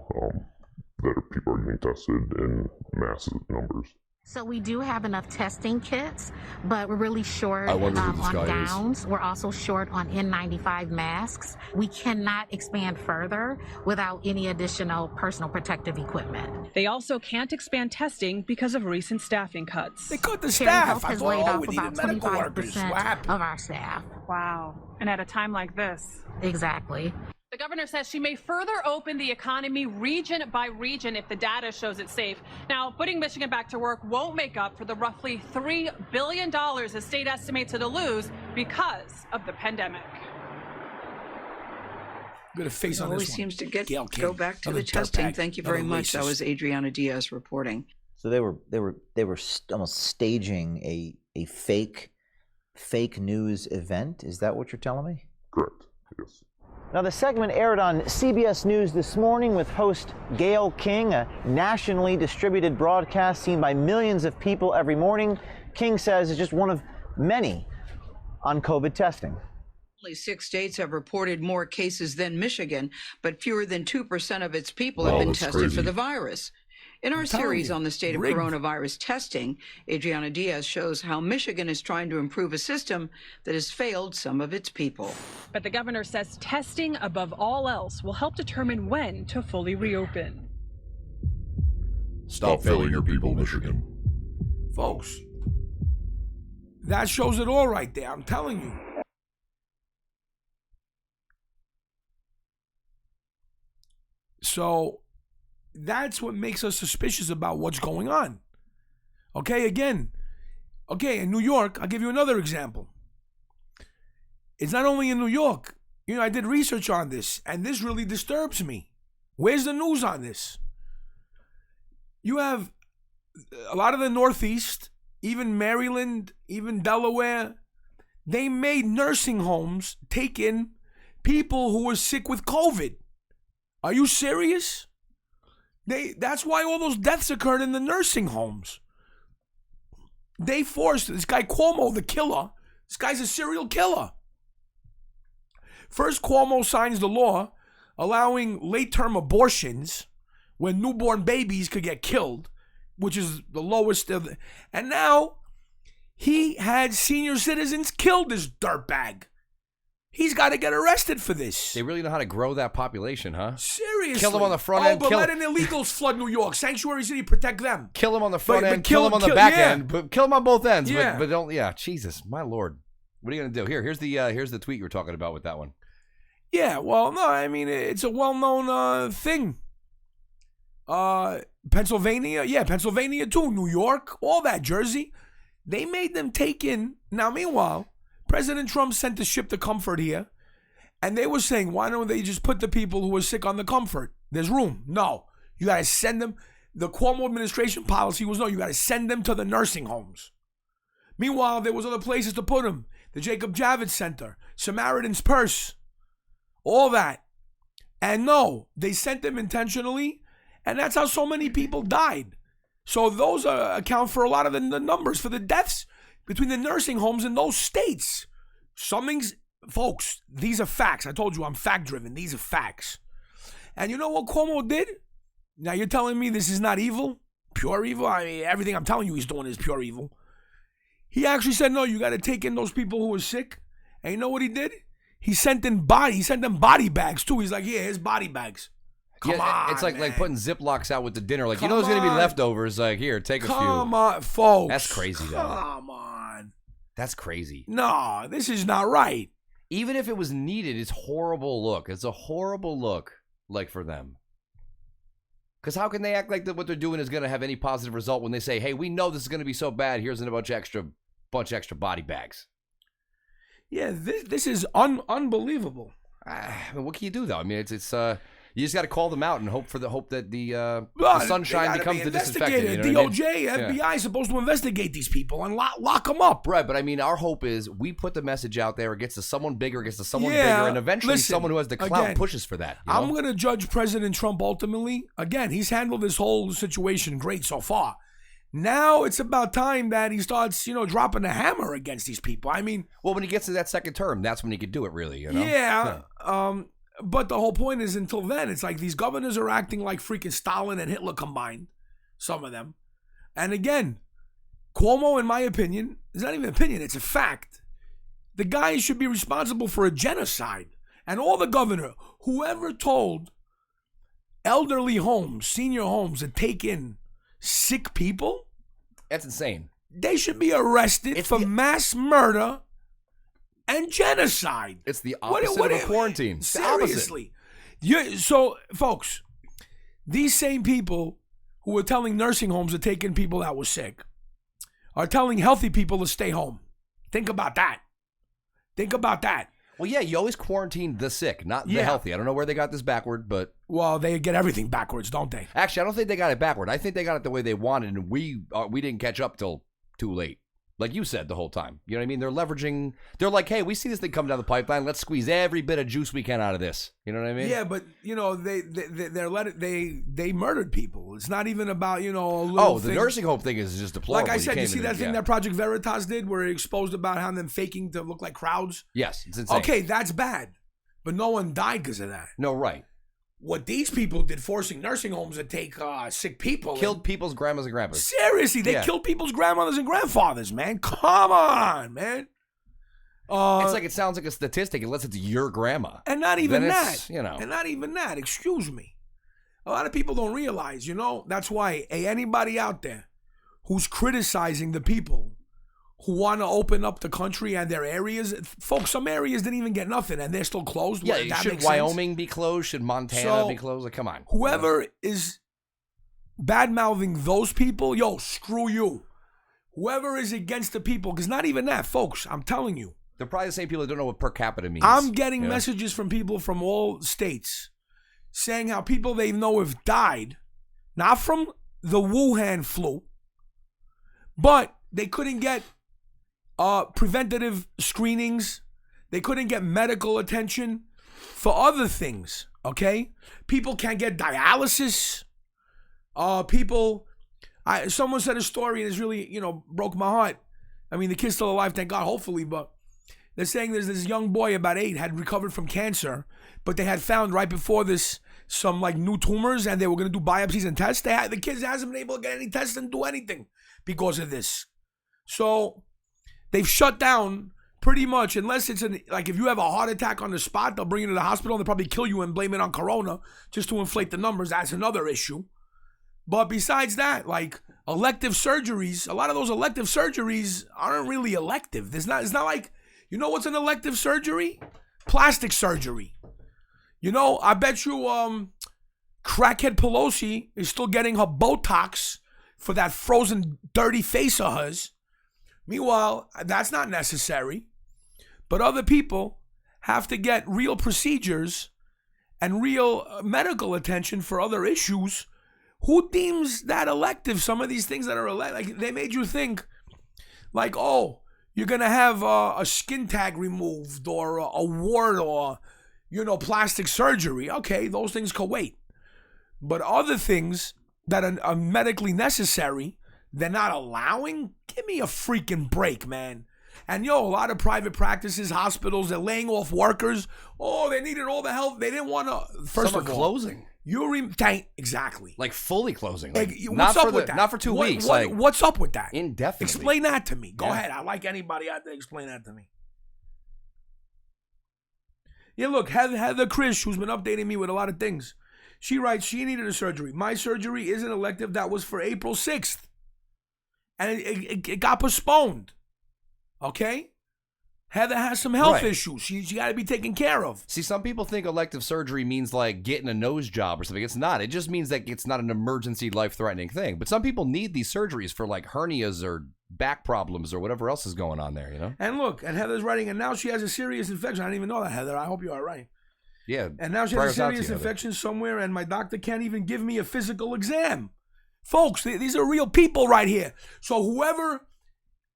That people are getting tested in massive numbers. So we do have enough testing kits, but we're really short I wonder who this on guy is. gowns. We're also short on N95 masks. We cannot expand further without any additional personal protective equipment. They also can't expand testing because of recent staffing cuts. They cut the Cherry staff. Health I has thought, laid off we about needed medical workers. 25% What happened? of our staff. Wow. And at a time like this. Exactly. The governor says she may further open the economy region by region if the data shows it's safe. Now, putting Michigan back to work won't make up for the roughly $3 billion the state estimates it'll lose because of the pandemic. Good face on always this one. seems to Go back to Another the testing. dirtbag. Thank you very Another much. That racist. was Adriana Diaz reporting. So they were almost staging a fake news event. Is that what you're telling me? Correct. Yes. Now, the segment aired on CBS News this morning with host Gayle King, a nationally distributed broadcast seen by millions of people every morning. King says it's just one of many on COVID testing. Only 6 states have reported more cases than Michigan, but fewer than 2% of its people have been tested for the virus. In our series on the state of coronavirus testing, Adriana Diaz shows how Michigan is trying to improve a system that has failed some of its people. But the governor says testing above all else will help determine when to fully reopen. Stop failing your people, Michigan. Folks, that shows it all right there. I'm telling you. So that's what makes us suspicious about what's going on. Okay, again. Okay, in New York, I'll give you another example. It's not only in New York. I did research on this, and this really disturbs me. Where's the news on this? You have a lot of the Northeast, even Maryland, even Delaware, they made nursing homes take in people who were sick with COVID. Are you serious? That's why all those deaths occurred in the nursing homes. They forced this guy Cuomo, the killer. This guy's a serial killer. First, Cuomo signs the law allowing late-term abortions when newborn babies could get killed, which is the lowest of the... And now, he had senior citizens killed, this dirtbag. He's got to get arrested for this. They really know how to grow that population, huh? Seriously. Kill them on the front end. end. But letting illegals flood New York. Sanctuary City, protect them. Kill them on the front But end, kill them on the back end, but kill them on both ends. Yeah. But don't, Jesus, my Lord. What are you going to do? Here's the tweet you were talking about with that one. Yeah, well, no, I mean, it's a well-known thing. Pennsylvania, Pennsylvania too, New York, all that, Jersey. They made them take in. Now, meanwhile, President Trump sent the ship to Comfort here, and they were saying, why don't they just put the people who are sick on the Comfort? There's room. No, you got to send them. The Cuomo administration policy was, no, you got to send them to the nursing homes. Meanwhile, there was other places to put them. The Jacob Javits Center, Samaritan's Purse, all that. And no, they sent them intentionally, and that's how so many people died. So those account for a lot of the numbers for the deaths between the nursing homes in those states. Folks, these are facts. I told you I'm fact-driven. These are facts. And you know what Cuomo did? Now you're telling me this is not evil? Pure evil? I mean, everything I'm telling you he's doing is pure evil. He actually said, no, you got to take in those people who are sick. And you know what he did? He sent them body bags too. He's like, yeah, here's body bags. Come on, it's like man. putting Ziplocs out with the dinner. Like, Come there's going to be on. leftovers. Like, here, take a few. Come on, folks. That's crazy, though. Come on. That's crazy. No, this is not right. Even if it was needed, it's horrible look. It's a horrible look, like, for them. Because how can they act like that what they're doing is going to have any positive result when they say, hey, we know this is going to be so bad. Here's a bunch extra body bags. Yeah, this is unbelievable. I mean, what can you do though? I mean, it's you just got to call them out and hope that the sunshine becomes the disinfectant. You know DOJ, FBI is supposed to investigate these people and lock them up. Right, but I mean, our hope is we put the message out there. It gets to someone bigger, and eventually someone who has the clout pushes for that. I'm going to judge President Trump ultimately. Again, he's handled this whole situation great so far. Now it's about time that he starts, dropping the hammer against these people. I mean, well, when he gets to that second term, that's when he could do it. Really, Yeah. But the whole point is, until then, it's like these governors are acting like freaking Stalin and Hitler combined, some of them. And again, Cuomo, in my opinion, is not even an opinion, it's a fact. The guy should be responsible for a genocide. And all the governor, whoever told elderly homes, senior homes to take in sick people, that's insane. They should be arrested for mass murder and genocide. It's the opposite of quarantine. Seriously. So, folks, these same people who were telling nursing homes to take in people that were sick are telling healthy people to stay home. Think about that. Well, yeah, you always quarantine the sick, not the healthy. I don't know where they got this backward, but... Well, they get everything backwards, don't they? Actually, I don't think they got it backward. I think they got it the way they wanted, and we didn't catch up till too late. Like you said the whole time. You know what I mean? They're leveraging. They're like, hey, we see this thing come down the pipeline. Let's squeeze every bit of juice we can out of this. You know what I mean? Yeah, but they murdered people. It's not even about a little. Oh, the nursing home thing is just deplorable. Like I said, you see that thing that Project Veritas did, where it exposed about how them faking to look like crowds. Yes, it's insane. Okay, that's bad, but no one died because of that. No, right. What these people did, forcing nursing homes to take sick people. Killed people's grandmas and grandpas. Seriously, they killed people's grandmothers and grandfathers, man. Come on, man. It's like it sounds like a statistic unless it's your grandma. And not even that. And not even that. Excuse me. A lot of people don't realize, that's why anybody out there who's criticizing the people who want to open up the country and their areas. Folks, some areas didn't even get nothing, and they're still closed. Yeah, should Wyoming be closed? Should Montana be closed? Like, come on. Whoever is bad-mouthing those people, screw you. Whoever is against the people, because not even that, folks, I'm telling you. They're probably the same people that don't know what per capita means. I'm getting messages from people from all states saying how people they know have died, not from the Wuhan flu, but they couldn't get preventative screenings. They couldn't get medical attention for other things, okay? People can't get dialysis. Someone said a story and it's really, broke my heart. I mean, the kid's still alive, thank God, hopefully, but they're saying there's this young boy, about 8, had recovered from cancer, but they had found right before this some new tumors, and they were going to do biopsies and tests. The kid hasn't been able to get any tests and do anything because of this. So they've shut down pretty much, unless it's if you have a heart attack on the spot, they'll bring you to the hospital and they'll probably kill you and blame it on corona just to inflate the numbers. That's another issue. But besides that, elective surgeries, a lot of those elective surgeries aren't really elective. It's not like, what's an elective surgery? Plastic surgery. I bet you crackhead Pelosi is still getting her Botox for that frozen dirty face of hers. Meanwhile, that's not necessary. But other people have to get real procedures and real medical attention for other issues. Who deems that elective? Some of these things that are elective, they made you think you're going to have a skin tag removed or a wart or, plastic surgery. Okay, those things can wait. But other things that are medically necessary, they're not allowing? Give me a freaking break, man. And a lot of private practices, hospitals, they're laying off workers. Oh, they needed all the help. They didn't want to. First of all, closing. Exactly. Fully closing. What's up with that? Not for 2 weeks. What's up with that? Indefinitely. Explain that to me. Go ahead. I like anybody out there. Explain that to me. Yeah, look, Heather Krish, who's been updating me with a lot of things. She writes, she needed a surgery. My surgery isn't elective. That was for April 6th. And it got postponed. Okay? Heather has some health issues. She got to be taken care of. See, some people think elective surgery means getting a nose job or something. It's not. It just means that it's not an emergency, life-threatening thing. But some people need these surgeries for hernias or back problems or whatever else is going on there, And look, and Heather's writing, and now she has a serious infection. I didn't even know that, Heather. I hope you're all right. Yeah. And now she has a serious infection somewhere, and my doctor can't even give me a physical exam. Folks, these are real people right here. So whoever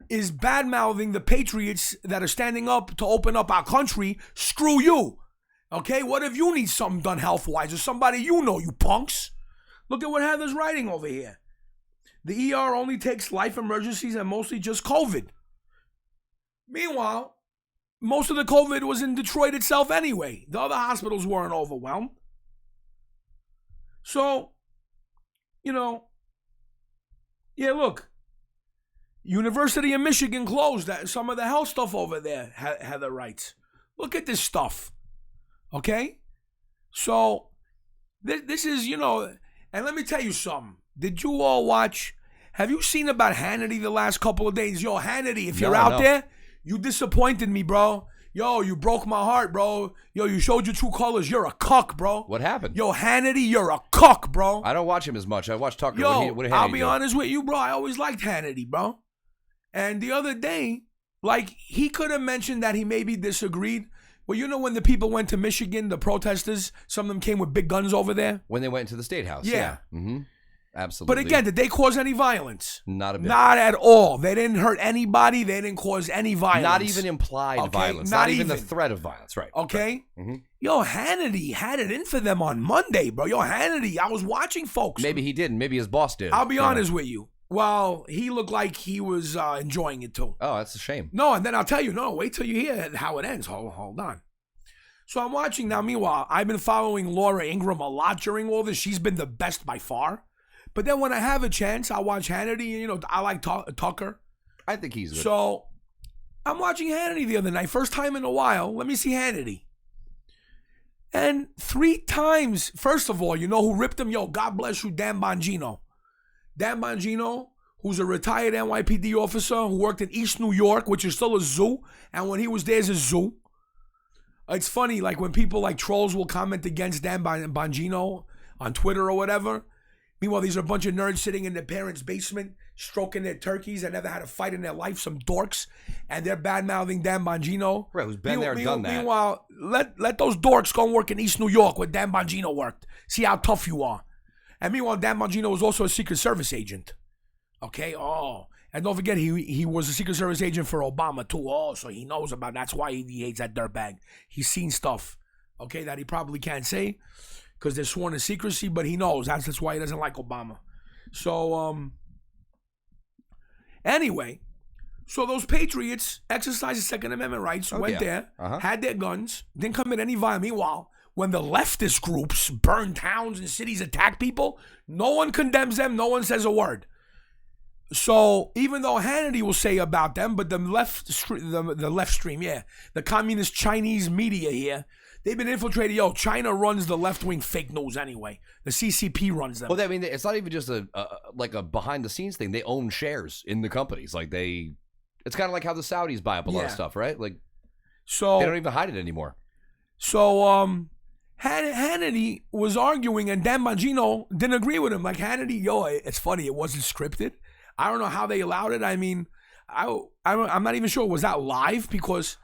is bad-mouthing the patriots that are standing up to open up our country, screw you. Okay? What if you need something done health-wise or somebody you know, you punks? Look at what Heather's writing over here. The ER only takes life emergencies and mostly just COVID. Meanwhile, most of the COVID was in Detroit itself anyway. The other hospitals weren't overwhelmed. So, yeah, look. University of Michigan closed some of the health stuff over there, Heather writes. Look at this stuff. Okay? So, this is, and let me tell you something. Did you all have you seen about Hannity the last couple of days? Yo, Hannity, if you're out there, you disappointed me, bro. Yo, you broke my heart, bro. Yo, you showed your true colors. You're a cuck, bro. What happened? Yo, Hannity, you're a cuck, bro. I don't watch him as much. I watch Tucker. Yo, what did I'll Hannity be do? honest with you, bro. I always liked Hannity, bro. And the other day, he could have mentioned that he maybe disagreed. Well, when the people went to Michigan, the protesters, some of them came with big guns over there. When they went to the State House. Yeah. Mm-hmm. Absolutely. But again, did they cause any violence? Not a bit. Not at all. They didn't hurt anybody. They didn't cause any violence. Not even implied violence. Not even the threat of violence. Right. Okay? Right. Mm-hmm. Yo, Hannity had it in for them on Monday, bro. Yo, Hannity, I was watching, folks. Maybe he didn't. Maybe his boss did. I'll be honest with you. Well, he looked like he was enjoying it too. Oh, that's a shame. No, and then I'll tell you, wait till you hear how it ends. Hold on. So I'm watching now. Meanwhile, I've been following Laura Ingraham a lot during all this. She's been the best by far. But then when I have a chance, I watch Hannity. I like Tucker. I think he's good. So I'm watching Hannity the other night. First time in a while. Let me see Hannity. And 3 times, first of all, you know who ripped him? Yo, God bless you, Dan Bongino. Dan Bongino, who's a retired NYPD officer who worked in East New York, which is still a zoo. And when he was there's a zoo. It's funny, when people trolls will comment against Dan Bongino on Twitter or whatever. Meanwhile, these are a bunch of nerds sitting in their parents' basement, stroking their turkeys and never had a fight in their life, some dorks, and they're bad-mouthing Dan Bongino. Right, who's been there, done that. Meanwhile, let those dorks go and work in East New York where Dan Bongino worked. See how tough you are. And meanwhile, Dan Bongino was also a Secret Service agent. Okay? Oh. And don't forget, he was a Secret Service agent for Obama, too. Oh, so he knows about that's why he hates that dirtbag. He's seen stuff, okay, that he probably can't say, because they're sworn to secrecy, but he knows. That's why he doesn't like Obama. So, anyway, so those patriots exercised their Second Amendment rights, went there, had their guns, didn't commit any violence. Meanwhile, when the leftist groups burn towns and cities, attack people, no one condemns them, no one says a word. So even though Hannity will say about them, but the left stream, the communist Chinese media here, they've been infiltrated. Yo, China runs the left-wing fake news anyway. The CCP runs them. Well, I mean, it's not even just a behind-the-scenes thing. They own shares in the companies. It's kind of like how the Saudis buy up a lot of stuff, right? So they don't even hide it anymore. So Hannity was arguing, and Dan Bongino didn't agree with him. Hannity, it's funny. It wasn't scripted. I don't know how they allowed it. I mean, I'm not even sure. Was that live? Because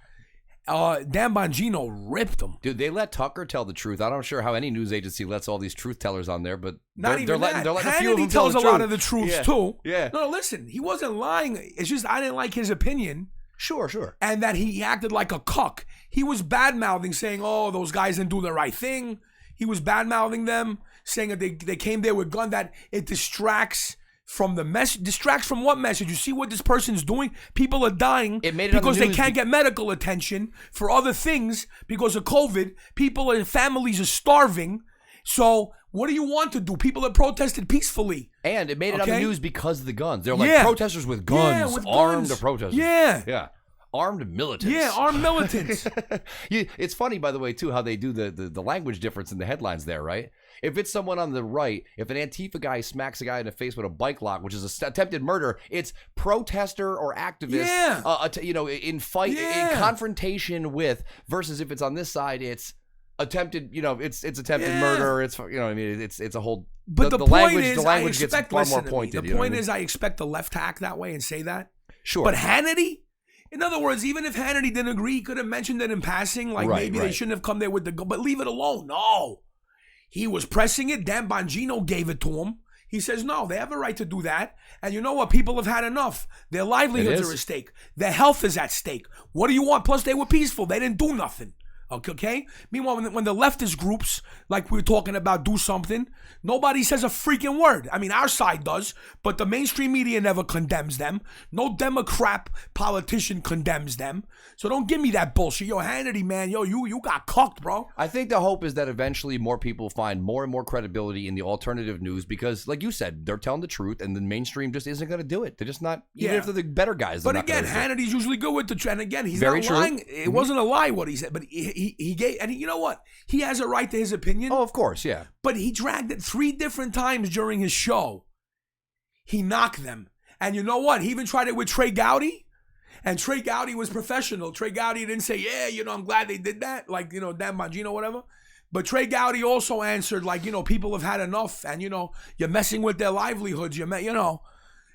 Dan Bongino ripped him. Dude, they let Tucker tell the truth. I'm not sure how any news agency lets all these truth tellers on there, but they're letting a few of them tells tell a lot of the truths too. Yeah. No, listen, he wasn't lying. It's just I didn't like his opinion. Sure. And that he acted like a cuck. He was bad-mouthing, saying, oh, those guys didn't do the right thing. He was bad-mouthing them, saying that they came there with gun, that it distracts from the message. Distracts from what message? You see what this person's doing? People are dying because they can't get medical attention for other things because of COVID. People and families are starving. So what do you want to do? People have protested peacefully. And it made it on the news because of the guns. They're like protesters with guns, armed protesters. Yeah. Armed militants. Yeah, armed militants. It's funny, by the way, too, how they do the language difference in the headlines there, right? If it's someone on the right, if an Antifa guy smacks a guy in the face with a bike lock, which is attempted murder, it's protester or activist, in confrontation with, versus if it's on this side, it's attempted, it's attempted murder. It's, it's a whole, but the language gets far more pointed. The point is I expect the left to act that way and say that. Sure. But Hannity, In other words, even if Hannity didn't agree, he could have mentioned it in passing, like maybe they shouldn't have come there with the go, but leave it alone. No. He was pressing it. Dan Bongino gave it to him. He says, no, they have a right to do that. And you know what? People have had enough. Their livelihoods are at stake. Their health is at stake. What do you want? Plus, they were peaceful. They didn't do nothing. Okay? Meanwhile, when the leftist groups, like we were talking about, do something, nobody says a freaking word. I mean, our side does, but the mainstream media never condemns them. No Democrat politician condemns them. So don't give me that bullshit. Yo, Hannity, man, yo, you got cocked, bro. I think the hope is that eventually more people find more and more credibility in the alternative news because, like you said, they're telling the truth, and the mainstream just isn't going to do it. They're just not, even if they're the better guys. But again, Hannity's usually good with the trend. Again, he's not lying. It wasn't a lie what he said, but he gave, and you know what? He has a right to his opinion. Oh, of course, yeah. But he dragged it 3 different times during his show. He knocked them. And you know what? He even tried it with Trey Gowdy. And Trey Gowdy was professional. Trey Gowdy didn't say, yeah, I'm glad they did that. Like, Dan Bongino, whatever. But Trey Gowdy also answered, like, people have had enough. And, you're messing with their livelihoods.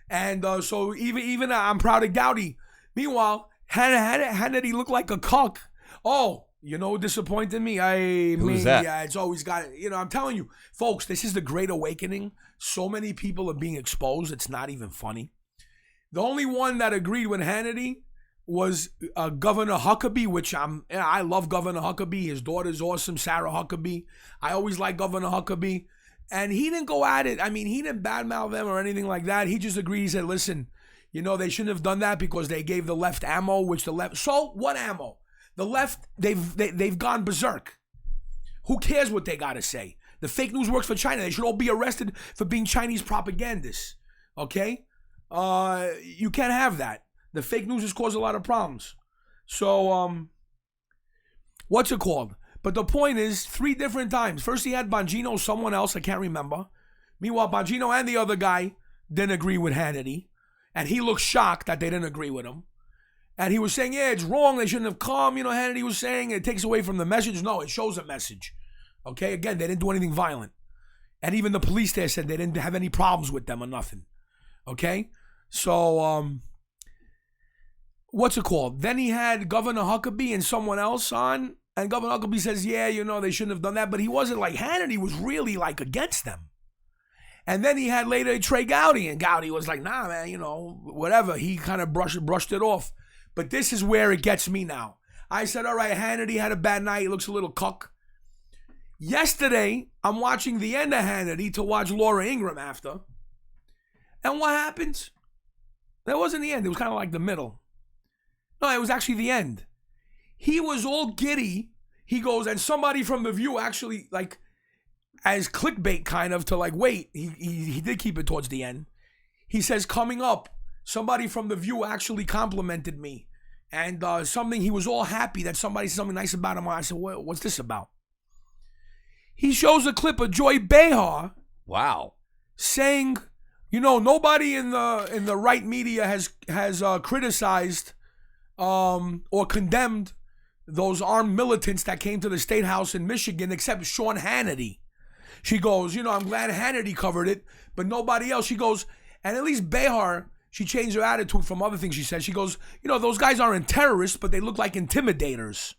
And so even I'm proud of Gowdy. Meanwhile, Hannity looked like a cuck. Oh, what disappointed me? Who's that? Yeah, it's always got, I'm telling you, folks, this is the great awakening. So many people are being exposed. It's not even funny. The only one that agreed with Hannity was Governor Huckabee, which I love Governor Huckabee. His daughter's awesome, Sarah Huckabee. I always like Governor Huckabee. And he didn't go at it. I mean, he didn't badmouth them or anything like that. He just agreed. He said, listen, they shouldn't have done that because they gave the left ammo, which the left... So, what ammo? The left, they've gone berserk. Who cares what they got to say? The fake news works for China. They should all be arrested for being Chinese propagandists. Okay? You can't have that. The fake news has caused a lot of problems. So, what's it called? But the point is, 3 different times. First he had Bongino, someone else, I can't remember. Meanwhile, Bongino and the other guy didn't agree with Hannity. And he looked shocked that they didn't agree with him. And he was saying, yeah, it's wrong. They shouldn't have come. Hannity was saying it takes away from the message. No, it shows a message. Okay? Again, they didn't do anything violent. And even the police there said they didn't have any problems with them or nothing. Okay? So, what's it called? Then he had Governor Huckabee and someone else on. And Governor Huckabee says, yeah, they shouldn't have done that. But he wasn't like, Hannity was really like against them. And then he had later Trey Gowdy. And Gowdy was like, nah, man, whatever. He kind of brushed it off. But this is where it gets me now. I said, all right, Hannity had a bad night. He looks a little cuck. Yesterday, I'm watching the end of Hannity to watch Laura Ingraham after. And what happens? That wasn't the end. It was kind of like the middle. No, it was actually the end. He was all giddy. He goes, and somebody from The View actually, like, as clickbait kind of to like, wait, he did keep it towards the end. He says, coming up, somebody from The View actually complimented me. And he was all happy that somebody said something nice about him. I said, what's this about? He shows a clip of Joy Behar. Wow. Saying, nobody in the right media has criticized or condemned those armed militants that came to the State House in Michigan except Sean Hannity. She goes, I'm glad Hannity covered it, but nobody else. She goes, and at least Behar, she changed her attitude from other things she said. She goes, those guys aren't terrorists, but they look like intimidators.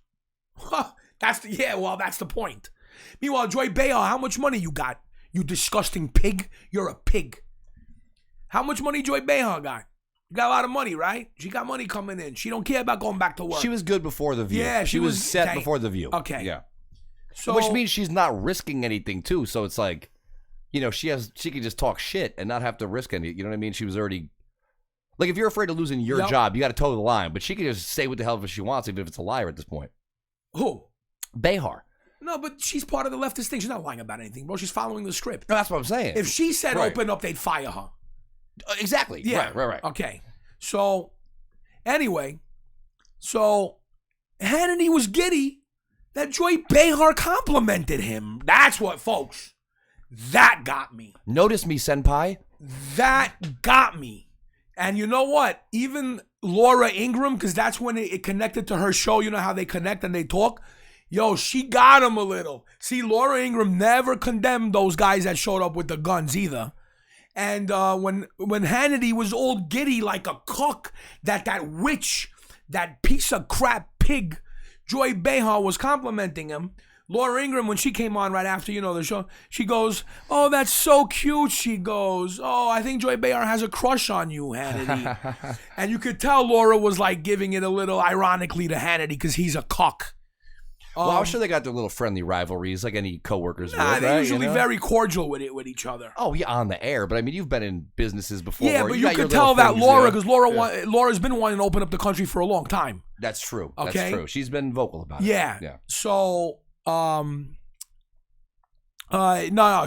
That's the point. Meanwhile, Joy Behar, how much money you got? You disgusting pig. You're a pig. How much money Joy Behar got? You got a lot of money, right? She got money coming in. She don't care about going back to work. She was good before The View. Yeah, she was set before The View. Okay. Yeah. So, which means she's not risking anything too. So it's like, she can just talk shit and not have to risk anything. You know what I mean? She was already like, if you're afraid of losing your job, you got to toe the line. But she can just say what the hell she wants, even if it's a liar at this point. Who? Behar. No, but she's part of the leftist thing. She's not lying about anything, bro. She's following the script. No, that's what I'm saying. If she said open up, they'd fire her. Exactly. Yeah. Right. Okay. So, anyway, Hannity was giddy that Joy Behar complimented him. That's what, folks. That got me. Notice me, senpai. That got me. And you know what? Even Laura Ingraham, because that's when it connected to her show. You know how they connect and they talk? Yo, she got him a little. See, Laura Ingraham never condemned those guys that showed up with the guns either. And when Hannity was all giddy like a cook, that witch that piece of crap pig, Joy Behar, was complimenting him. Laura Ingraham, when she came on right after, the show, she goes, "Oh, that's so cute." She goes, "Oh, I think Joy Behar has a crush on you, Hannity." And you could tell Laura was like giving it a little ironically to Hannity because he's a cuck. Well, I'm sure they got their little friendly rivalries, like any coworkers would. They're usually very cordial with each other. Oh, yeah, on the air. But I mean, you've been in businesses before. Yeah, where but you got your could tell little that things, Laura, because Laura's been wanting to open up the country for a long time. That's true. Okay? That's true. She's been vocal about it. Yeah. So, no,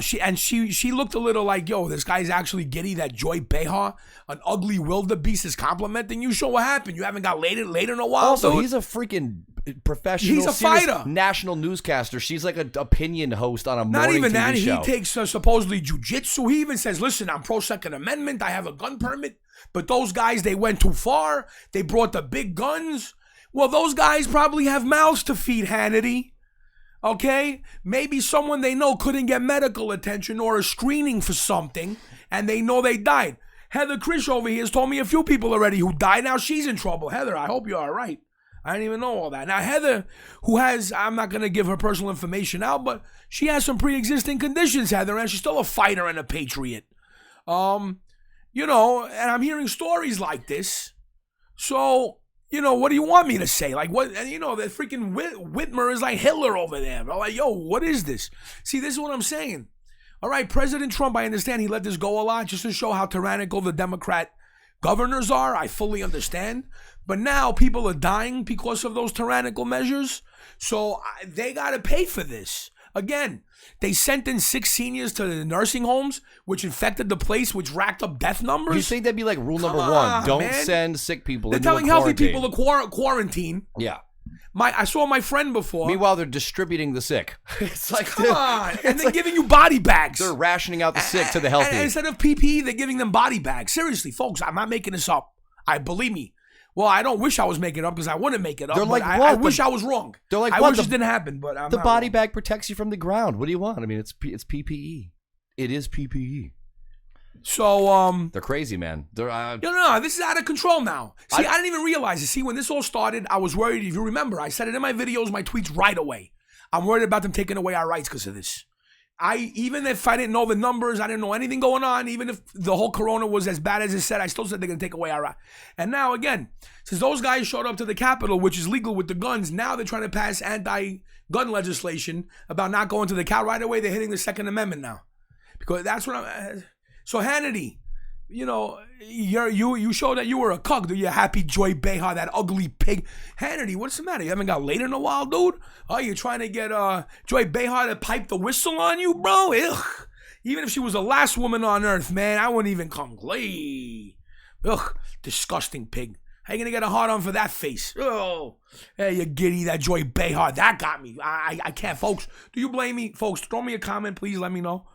she looked a little like, yo, this guy's actually giddy that Joy Behar, an ugly wildebeest, is complimenting you. So what happened? You haven't got laid in a while. Also, dude? he's a freaking professional. He's a fighter, national newscaster. She's like an opinion host on a not morning even TV that. show. He takes supposedly jujitsu. He even says, "Listen, I'm pro Second Amendment. I have a gun permit." But those guys, they went too far. They brought the big guns. Well, those guys probably have mouths to feed, Hannity. Okay? Maybe someone they know couldn't get medical attention or a screening for something, and they know they died. Heather Krish over here has told me a few people already who died. Now she's in trouble. Heather, I hope you're all right. I didn't even know all that. Now, Heather, who has, I'm not going to give her personal information out, but she has some pre-existing conditions, Heather, and she's still a fighter and a patriot. And I'm hearing stories like this. So, what do you want me to say? Like, what, and the freaking Whitmer is like Hitler over there. I'm like, yo, what is this? See, this is what I'm saying. All right, President Trump, I understand he let this go a lot just to show how tyrannical the Democrat governors are. I fully understand. But now people are dying because of those tyrannical measures. So they got to pay for this. Again, they sent in 6 seniors to the nursing homes, which infected the place, which racked up death numbers. You think that'd be like rule number one? Don't send sick people. They're telling healthy people to quarantine. Yeah. I saw my friend before. Meanwhile, they're distributing the sick. It's like, come on, and they're giving you body bags. They're rationing out the sick to the healthy. And instead of PPE, they're giving them body bags. Seriously, folks, I'm not making this up. Believe me. Well, I don't wish I was making it up because I wouldn't make it up. They're like, I wish I was wrong. They're like, I wish it didn't happen, but the body bag protects you from the ground. What do you want? I mean, it's PPE. It is PPE. So they're crazy, man. They're no, this is out of control now. See, I didn't even realize it. See, when this all started, I was worried. If you remember, I said it in my videos, my tweets right away. I'm worried about them taking away our rights because of this. Even if I didn't know the numbers, I didn't know anything going on, even if the whole corona was as bad as it said, I still said they're going to take away our rights. And now, again, since those guys showed up to the Capitol, which is legal with the guns, now they're trying to pass anti-gun legislation about not going to the Capitol right away. They're hitting the Second Amendment now. Because that's what I'm... So, Hannity, you showed that you were a cuck. Do you happy Joy Behar, that ugly pig? Hannity, what's the matter? You haven't got laid in a while, dude? Oh, you're trying to get Joy Behar to pipe the whistle on you, bro? Ugh. Even if she was the last woman on earth, man, I wouldn't even come close. Ugh, disgusting pig. How you gonna get a hard on for that face? Oh, hey, you giddy, that Joy Behar. That got me. I can't, folks. Do you blame me? Folks, throw me a comment, please. Let me know.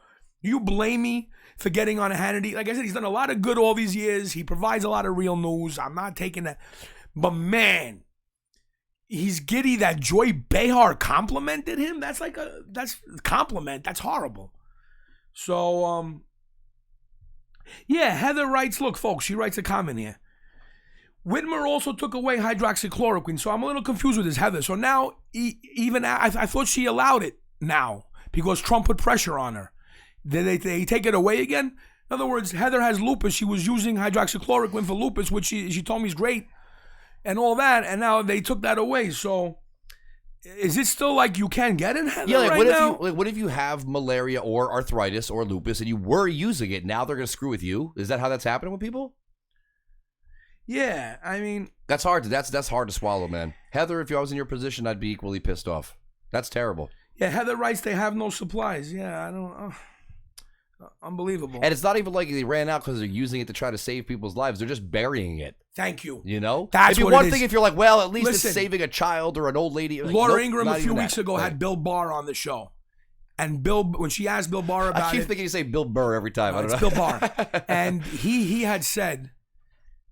Do you blame me for getting on a Hannity? Like I said, he's done a lot of good all these years. He provides a lot of real news. I'm not taking that. But man, he's giddy that Joy Behar complimented him. That's compliment. That's horrible. So, yeah, Heather writes, look, folks, she writes a comment here. Whitmer also took away hydroxychloroquine. So I'm a little confused with this, Heather. So now, I thought she allowed it now because Trump put pressure on her. Did they take it away again? In other words, Heather has lupus. She was using hydroxychloroquine for lupus, which she told me is great and all that. And now they took that away. So is it still like you can get it, Heather, what if you have malaria or arthritis or lupus and you were using it? Now they're going to screw with you? Is that how that's happening with people? Yeah, I mean... That's hard to swallow, man. Heather, if I was in your position, I'd be equally pissed off. That's terrible. Yeah, Heather writes they have no supplies. Yeah, I don't... unbelievable. And it's not even like they ran out because they're using it to try to save people's lives. They're just burying it. Thank you. That's It'd be one thing if you're like, well, at least Listen, it's saving a child or an old lady. Like, Laura nope, Ingraham a few weeks that. ago had Bill Barr on the show. And Bill, when she asked Bill Barr about it... I keep thinking you say Bill Burr every time. I don't know. It's Bill Barr. And he had said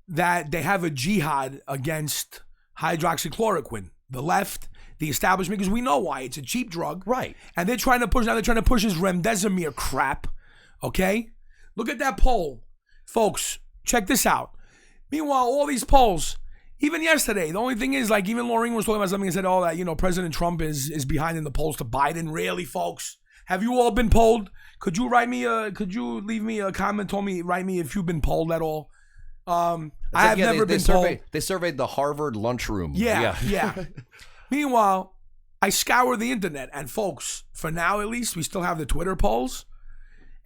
that they have a jihad against hydroxychloroquine. The left, the establishment, because we know why. It's a cheap drug. Right. And they're trying to push this remdesivir crap. Okay? Look at that poll. Folks, check this out. Meanwhile, all these polls, Even yesterday, the only thing is, like, even Laura Ingraham was talking about something and said, oh, that, you know, President Trump is behind in the polls to Biden. Really, folks? Have you all been polled? Could you leave me a comment? Write me if you've been polled at all. I have never been polled. They surveyed the Harvard lunchroom. Yeah. Meanwhile, I scour the internet, and folks, for now at least, we still have the Twitter polls,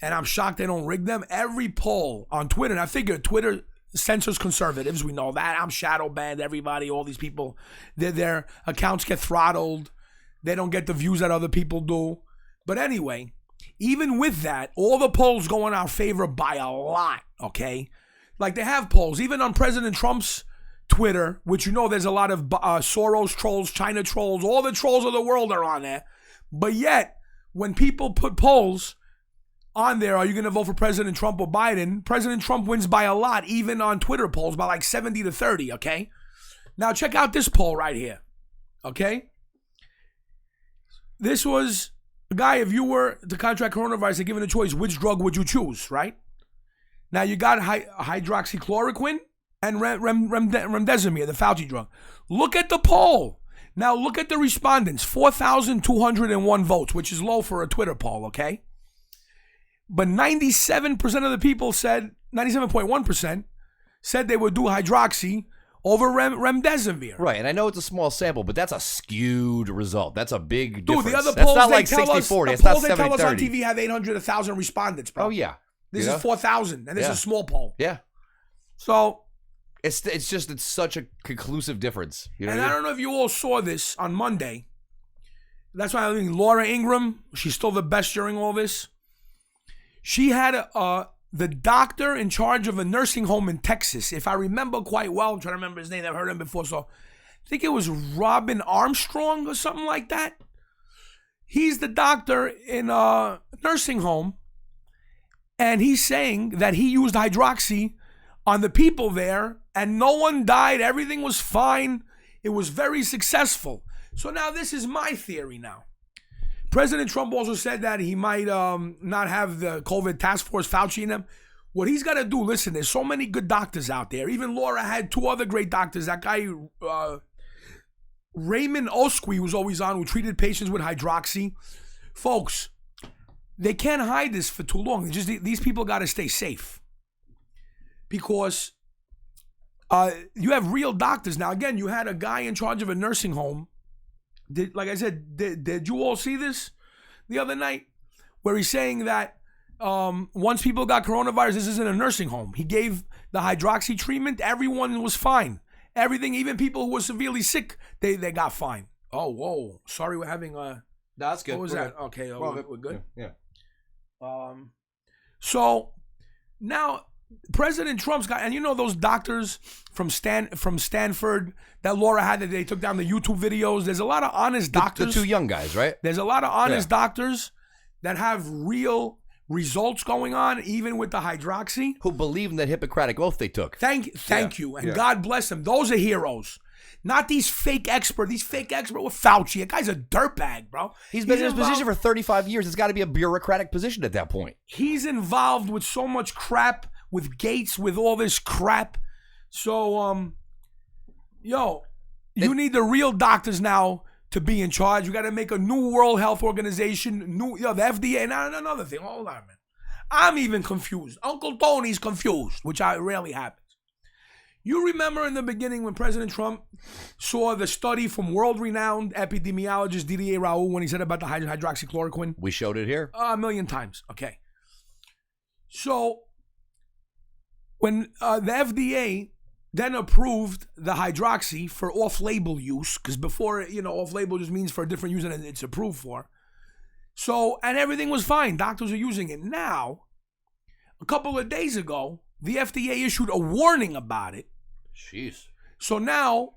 and I'm shocked they don't rig them. Every poll on Twitter, and I figure Twitter censors conservatives. We know that. I'm shadow banned. Everybody, all these people, their accounts get throttled. They don't get the views that other people do. But anyway, even with that, all the polls go in our favor by a lot, okay? Like, they have polls, even on President Trump's Twitter, which, you know, there's a lot of Soros trolls, China trolls, all the trolls of the world are on there. But yet, when people put polls on there, are you going to vote for President Trump or Biden? President Trump wins by a lot, even on Twitter polls, by like 70 to 30, okay? Now, check out this poll right here, okay? This was a guy, if you were to contract coronavirus and given a choice, which drug would you choose, right? Now, you got hydroxychloroquine and remdesivir, the Fauci drug. Look at the poll. Now, look at the respondents. 4,201 votes, which is low for a Twitter poll, okay? But 97% of the people said, 97.1% said they would do hydroxy over remdesivir. Right, and I know it's a small sample, but that's a skewed result. That's a big difference. Dude, the other that's polls not they like tell 60-40. us, It's the not polls they tell us on 70-30. TV have 800, 1,000 respondents, bro. Oh, yeah. This is 4,000, and this is a small poll. Yeah. So it's such a conclusive difference. You know and what I I mean? don't know if you all saw this on Monday. That's why I think Laura Ingraham, she's still the best during all this. She had the doctor in charge of a nursing home in Texas, if I remember quite well. I'm trying to remember his name. I've heard him before. So I think it was Robin Armstrong or something like that. He's the doctor in a nursing home, and he's saying that he used hydroxy on the people there, and no one died. Everything was fine. It was very successful. So now this is my theory now. President Trump also said that he might not have the COVID task force, Fauci and them. What he's got to do, listen, there's so many good doctors out there. Even Laura had two other great doctors. That guy, Raymond Osqui, who's always on, who treated patients with hydroxy. Folks, they can't hide this for too long. These people got to stay safe. Because you have real doctors. Now, again, you had a guy in charge of a nursing home. Like I said, did you all see this the other night? Where he's saying that once people got coronavirus, this isn't a nursing home. He gave the hydroxy treatment. Everyone was fine. Everything, even people who were severely sick, they got fine. Oh, whoa. Sorry, we're having a... No, that's good. What was We're that? good. Okay, we're good? Yeah. So, now... President Trump's got, and you know those doctors from Stanford that Laura had that they took down the YouTube videos. There's a lot of honest doctors. The two young guys, right? There's a lot of honest doctors that have real results going on, even with the hydroxy. Who believe in that Hippocratic oath they took. Thank you, and God bless them. Those are heroes. Not these fake experts. These fake experts with Fauci. That guy's a dirtbag, bro. He's been in his position for 35 years. It's got to be a bureaucratic position at that point. He's involved with so much crap. With Gates, with all this crap. So, you need the real doctors now to be in charge. We got to make a new World Health Organization, the FDA. Now, another thing. Hold on, man. I'm even confused. Uncle Tony's confused, which rarely happens. You remember in the beginning when President Trump saw the study from world-renowned epidemiologist Didier Raoult when he said about the hydroxychloroquine? We showed it here. A million times. Okay. So... when the FDA then approved the hydroxy for off-label use, because before, off-label just means for a different use than it's approved for. So, and everything was fine. Doctors are using it. Now, a couple of days ago, the FDA issued a warning about it. Jeez. So now,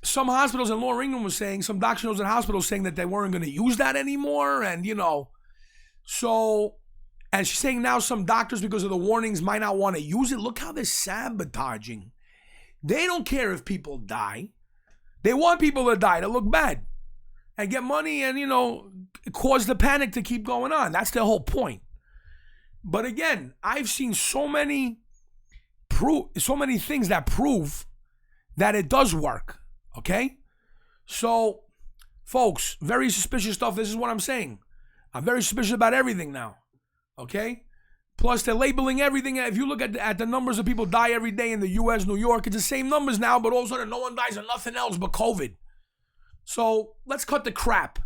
some hospitals, and Laura Ingraham was saying, some doctors in hospitals saying that they weren't going to use that anymore, and, so... And she's saying now some doctors, because of the warnings, might not want to use it. Look how they're sabotaging. They don't care if people die. They want people to die to look bad and get money and, cause the panic to keep going on. That's their whole point. But again, I've seen so many things that prove that it does work, okay? So, folks, very suspicious stuff. This is what I'm saying. I'm very suspicious about everything now, okay? Plus, they're labeling everything. If you look at the numbers of people die every day in the U.S., New York, it's the same numbers now, but all of a sudden no one dies of nothing else but COVID. So let's cut the crap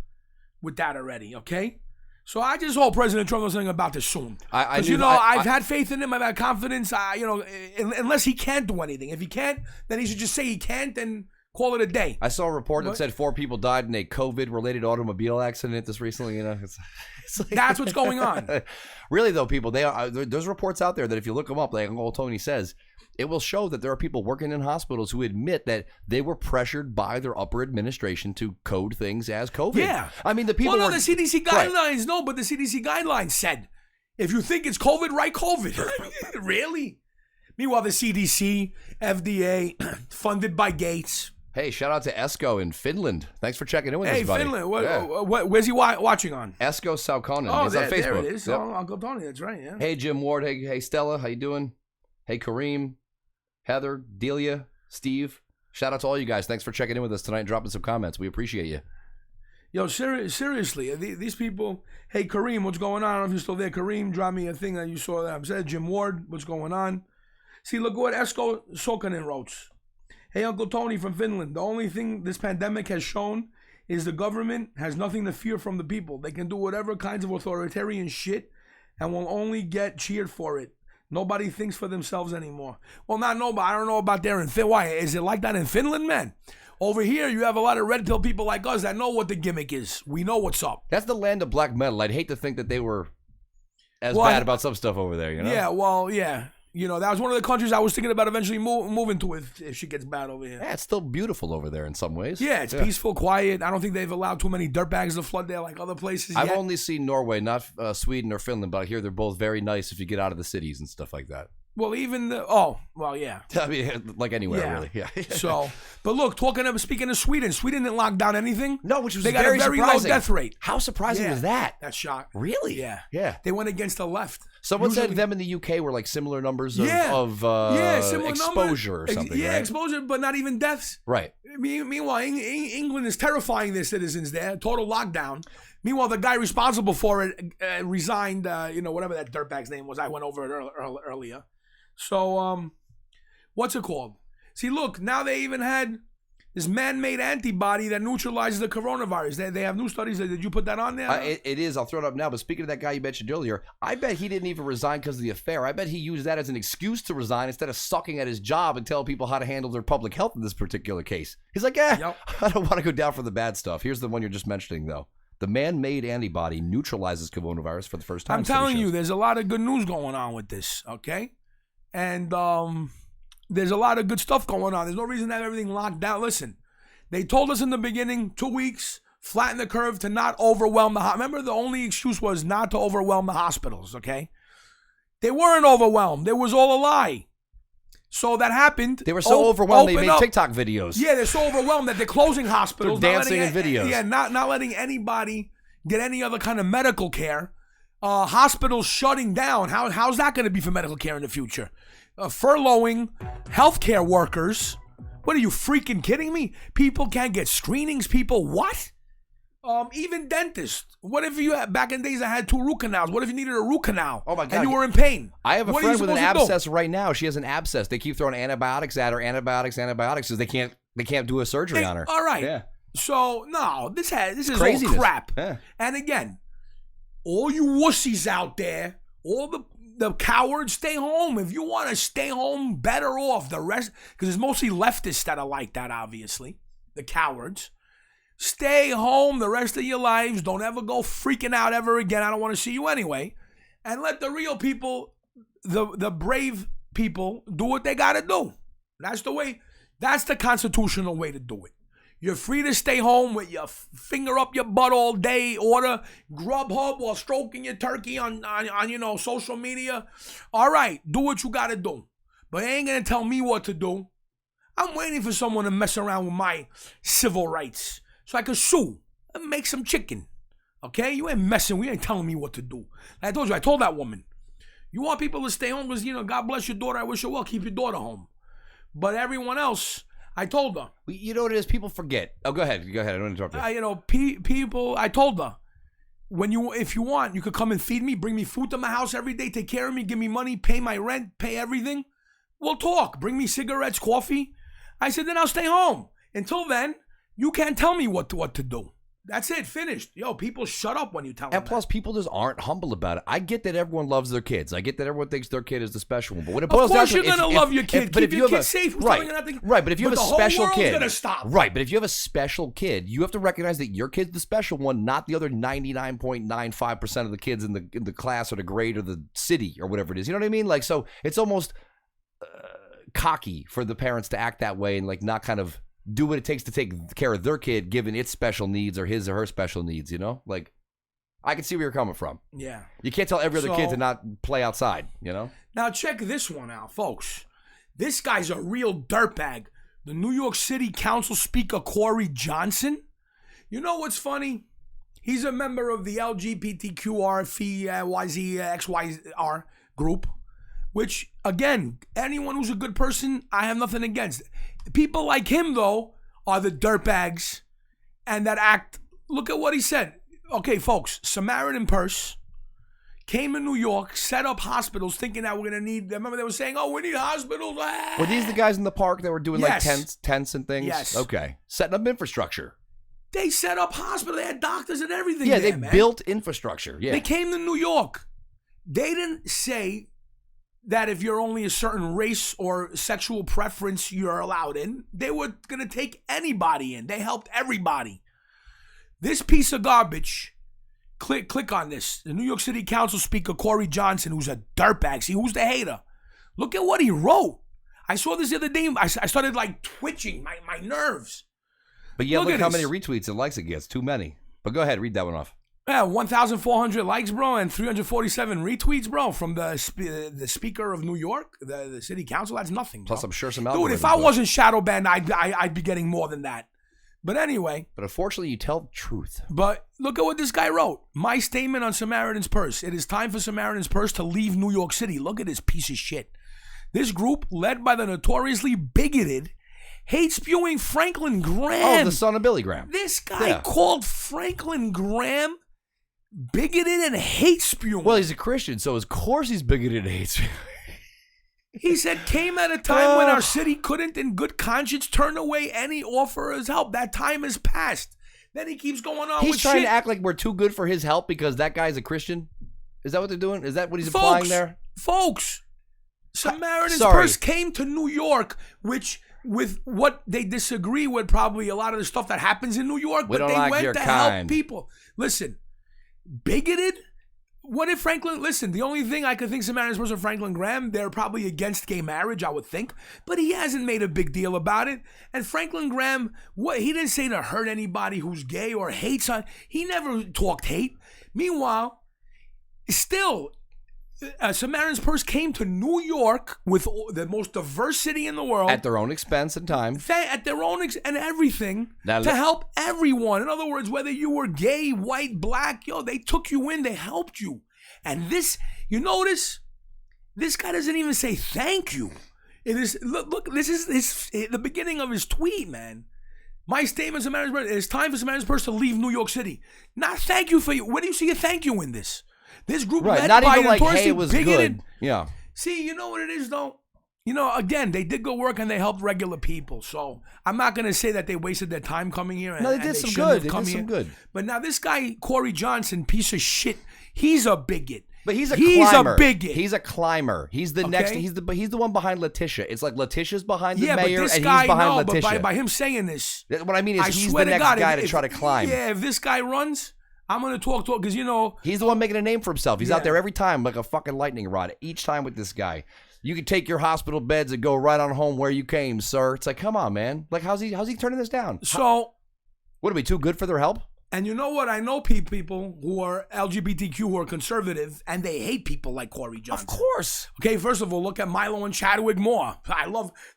with that already, okay? So I just hope President Trump does something about this soon. Because, I've had faith in him. I've had confidence. Unless he can't do anything. If he can't, then he should just say he can't and call it a day. I saw a report that said 4 people died in a COVID-related automobile accident this recently. It's like, that's what's going on. Really, though, people, there's reports out there that if you look them up, like Uncle Tony says, it will show that there are people working in hospitals who admit that they were pressured by their upper administration to code things as COVID. Yeah. I mean, the people the CDC guidelines, no, but the CDC guidelines said, if you think it's COVID, write COVID. Really? Meanwhile, the CDC, FDA, funded by Gates. Hey, shout out to Esko in Finland. Thanks for checking in with us, buddy. Hey, Finland. Where's he watching on? Esko Saukonen. Oh, He's on Facebook. There it is. Yep. Oh, Uncle Tony, that's right, yeah. Hey, Jim Ward. Hey, Stella. How you doing? Hey, Kareem, Heather, Delia, Steve. Shout out to all you guys. Thanks for checking in with us tonight and dropping some comments. We appreciate you. Yo, seriously, these people. Hey, Kareem, what's going on? I don't know if you're still there. Kareem, drop me a thing that you saw that I said. Jim Ward, what's going on? See, look what Esko Saukonen wrote. Hey, Uncle Tony from Finland. The only thing this pandemic has shown is the government has nothing to fear from the people. They can do whatever kinds of authoritarian shit and will only get cheered for it. Nobody thinks for themselves anymore. Well, not nobody. I don't know about there in Finland. Why? Is it like that in Finland, man? Over here, you have a lot of red pill people like us that know what the gimmick is. We know what's up. That's the land of black metal. I'd hate to think that they were as bad about some stuff over there, you know? Yeah, well, yeah. That was one of the countries I was thinking about eventually moving to if shit gets bad over here. Yeah, it's still beautiful over there in some ways. Yeah, it's peaceful, quiet. I don't think they've allowed too many dirtbags to flood there like other places I've only seen Norway, not Sweden or Finland, but I hear they're both very nice if you get out of the cities and stuff like that. Well, even yeah. I mean, like anywhere, really. Yeah. So, but look, speaking of Sweden didn't lock down anything. No, which was they got a very surprising. low death rate. How surprising was that? That's shocking. Really? Yeah. Yeah. They went against the left. Someone said them in the UK were like similar numbers of similar exposure or something. Yeah, right? exposure, but not even deaths. Right. Meanwhile, England is terrifying their citizens there. Total lockdown. Meanwhile, the guy responsible for it resigned. Whatever that dirtbag's name was. I went over it earlier. So, what's it called? See, look, now they even had this man-made antibody that neutralizes the coronavirus. They have new studies. Did you put that on there? It is. I'll throw it up now. But speaking of that guy you mentioned earlier, I bet he didn't even resign because of the affair. I bet he used that as an excuse to resign instead of sucking at his job and telling people how to handle their public health in this particular case. He's like, I don't want to go down for the bad stuff. Here's the one you're just mentioning, though. The man-made antibody neutralizes coronavirus for the first time. I'm telling you, there's a lot of good news going on with this, okay? And there's a lot of good stuff going on. There's no reason to have everything locked down. Listen, they told us in the beginning, 2 weeks, flatten the curve to not overwhelm the hospitals. Remember, the only excuse was not to overwhelm the hospitals, okay? They weren't overwhelmed. It was all a lie. So that happened. They were so overwhelmed they made TikTok videos. Yeah, they're so overwhelmed that they're closing hospitals. They're dancing in videos. Yeah, not letting anybody get any other kind of medical care. Hospitals shutting down. How's that going to be for medical care in the future? Furloughing healthcare workers. What are you freaking kidding me? People can't get screenings. People what? Even dentists. What if you back in days I had 2 root canals? What if you needed a root canal? Oh my God! And you were in pain. I have a friend with an abscess right now. She has an abscess. They keep throwing antibiotics at her. Antibiotics, because they can't do a surgery on her. All right. Yeah. So no, this is craziness. All crap. Yeah. And again, all you wussies out there, all the cowards, stay home. If you want to stay home, better off. The rest, because it's mostly leftists that are like that, obviously. The cowards. Stay home the rest of your lives. Don't ever go freaking out ever again. I don't want to see you anyway. And let the real people, the brave people, do what they got to do. That's the way. That's the constitutional way to do it. You're free to stay home with your finger up your butt all day, order Grubhub while stroking your turkey on social media. All right, do what you got to do. But you ain't going to tell me what to do. I'm waiting for someone to mess around with my civil rights so I can sue and make some chicken. Okay? You ain't messing. You ain't telling me what to do. I told that woman, you want people to stay home because, God bless your daughter. I wish her well. Keep your daughter home. But everyone else, I told her. You know what it is? People forget. Oh, go ahead. Go ahead. I don't interrupt you. You know, people. I told her, if you want, you could come and feed me, bring me food to my house every day, take care of me, give me money, pay my rent, pay everything. We'll talk. Bring me cigarettes, coffee. I said, then I'll stay home. Until then, you can't tell me what to do. That's it. Finished. Yo, people shut up when you tell them. And plus, people just aren't humble about it. I get that everyone loves their kids. I get that everyone thinks their kid is the special one. But when it boils down to, you're gonna love your kid. Keep your kid safe. Who's telling you nothing? Right. But if you have a special kid, gonna stop. Right. But if you have a special kid, you have to recognize that your kid's the special one, not the other 99.95% of the kids in the class or the grade or the city or whatever it is. You know what I mean? Like, so it's almost cocky for the parents to act that way and like not kind of do what it takes to take care of their kid, given its special needs or his or her special needs, you know? Like, I can see where you're coming from. Yeah. You can't tell every other kid to not play outside, you know? Now, check this one out, folks. This guy's a real dirtbag. The New York City Council Speaker, Corey Johnson. You know what's funny? He's a member of the LGBTQRFYZXYR group, which, again, anyone who's a good person, I have nothing against. People like him, though, are the dirtbags and that act. Look at what he said. Okay, folks, Samaritan Purse came to New York, set up hospitals thinking that we're going to need, remember they were saying, oh, we need hospitals. Were these the guys in the park that were doing like Yes. tents and things? Yes. Okay. Setting up infrastructure. They set up hospitals. They had doctors and everything. Yeah, there, they man. built infrastructure. Yeah. They came to New York. They didn't say that if you're only a certain race or sexual preference you're allowed in. They were going to take anybody in. They helped everybody. This piece of garbage, click on this. The New York City Council Speaker, Corey Johnson, who's a dirtbag. See, who's the hater? Look at what he wrote. I saw this the other day. I started like twitching, my nerves. But yeah, look at how this. many retweets and likes it gets. Too many. But go ahead, read that one off. Yeah, 1,400 likes, bro, and 347 retweets, bro, from the Speaker of New York, the City Council. That's nothing, bro. Plus, I'm sure some Dude, if algorithms I would. wasn't shadow banned, I'd be getting more than that. But anyway. But unfortunately, you tell the truth. But look at what this guy wrote. My statement on Samaritan's Purse. It is time for Samaritan's Purse to leave New York City. Look at this piece of shit. This group, led by the notoriously bigoted, hate-spewing Franklin Graham. Oh, the son of Billy Graham. This guy called Franklin Graham bigoted and hate-spewing. Well, he's a Christian, so of course he's bigoted and hate-spewing. He said, came at a time when our city couldn't in good conscience turn away any offer of help. That time has passed. Then he keeps going on He's with trying shit. to act like we're too good for his help because that guy's a Christian? Is that what they're doing? Is that what he's implying there? Folks, Samaritan's Sorry. Purse came to New York, which with what they disagree with probably a lot of the stuff that happens in New York, We but don't they like went your to kind. help people. Listen, bigoted? What if Franklin, listen, the only thing I could think Samaritan's Purse or Franklin Graham, they're probably against gay marriage, I would think, but he hasn't made a big deal about it. And Franklin Graham, he didn't say to hurt anybody who's gay or hates on, he never talked hate. Meanwhile, still, Samaritan's Purse came to New York with the most diverse city in the world. At their own expense and time. At their own and everything Now, to help everyone. In other words, whether you were gay, white, black, they took you in, they helped you. And this, you notice, this guy doesn't even say thank you. It is look. This is the beginning of his tweet, man. My statement, Samaritan's Purse. It's time for Samaritan's Purse to leave New York City. Not thank you for you. Where do you see a thank you in this? This group led not by even like, notoriously hey, it was bigoted. good. Yeah. See, you know what it is, though? Again, they did good work and they helped regular people. So I'm not going to say that they wasted their time coming here. No, they did some good. They did some good. But now this guy, Corey Johnson, piece of shit, he's a bigot. But he's a climber. A bigot. He's a climber. He's the next. He's the one behind Letitia. It's like Letitia's behind the but mayor, this and guy, he's behind no, Letitia. But by him saying this, what I mean is he's swear the to next God, guy if, to try to climb. Yeah, if this guy runs, I'm gonna talk because he's the one making a name for himself. He's out Yeah. there every time like a fucking lightning rod. Each time with this guy, you can take your hospital beds and go right on home where you came, sir. It's like, come on, man. Like, how's he turning this down? So, what are we too good for their help? And you know what? I know people who are LGBTQ who are conservative, and they hate people like Corey Johnson. Of course. Okay, first of all, look at Milo and Chadwick Moore.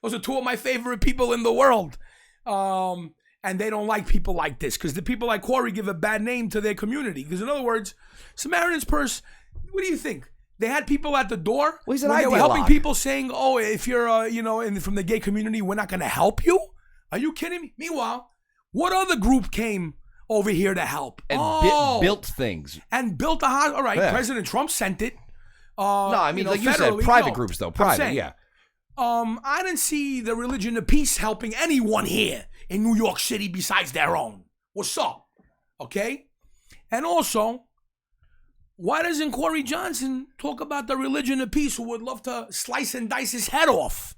Those are two of my favorite people in the world. And they don't like people like this because the people like Corey give a bad name to their community. Because in other words, Samaritan's Purse, what do you think? They had people at the door. Well, he's an when they were ideologue. helping people saying, oh, if you're, from the gay community, we're not going to help you. Are you kidding me? Meanwhile, what other group came over here to help? And built things. And built a house. All right, Yeah. President Trump sent it. No, I mean, like you said, federally, private groups, though. Private, saying, yeah. I didn't see the Religion of Peace helping anyone here in New York City besides their own. What's up? Okay? And also, why doesn't Corey Johnson talk about the Religion of Peace who would love to slice and dice his head off?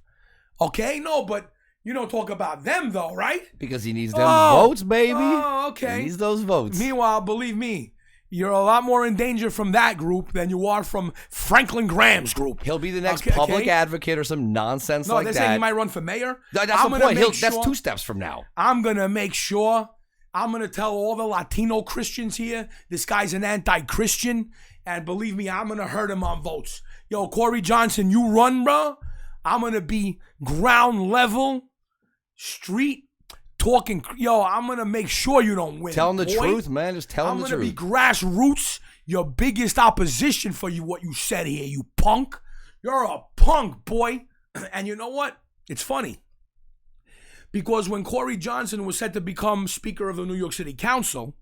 Okay? No, but you don't talk about them, though, right? Because he needs them votes, baby. Oh, okay. He needs those votes. Meanwhile, believe me, you're a lot more in danger from that group than you are from Franklin Graham's group. He'll be the next public advocate or some nonsense like that. No, they're saying he might run for mayor. That's the point. That's 2 steps from now. I'm going to make sure, I'm going to tell all the Latino Christians here, this guy's an anti-Christian, and believe me, I'm going to hurt him on votes. Yo, Corey Johnson, you run, bro. I'm going to be ground level, street talking. Yo, I'm going to make sure you don't win. Tell him the truth, man. Just tell him the truth. I'm going to be grassroots, your biggest opposition for you, what you said here, you punk. You're a punk, boy. And you know what? It's funny. Because when Corey Johnson was set to become Speaker of the New York City Council,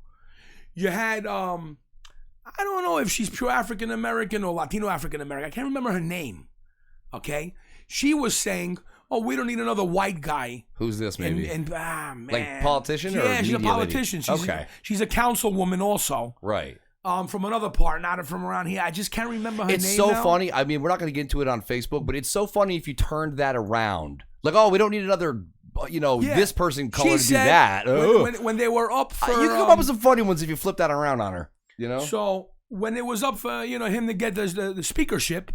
you had, I don't know if she's pure African American or Latino African American. I can't remember her name. Okay? She was saying, oh, we don't need another white guy. Who's this, maybe? Man. Like politician or yeah, she's a media politician. lady? She's a councilwoman also. Right. From another part, not from around here. I just can't remember her name. It's so now. funny. I mean, we're not going to get into it on Facebook, but it's so funny if you turned that around. Like, oh, we don't need another, this person color to do that. When they were up for... you can come up with some funny ones if you flip that around on her, So, when it was up for, him to get the speakership,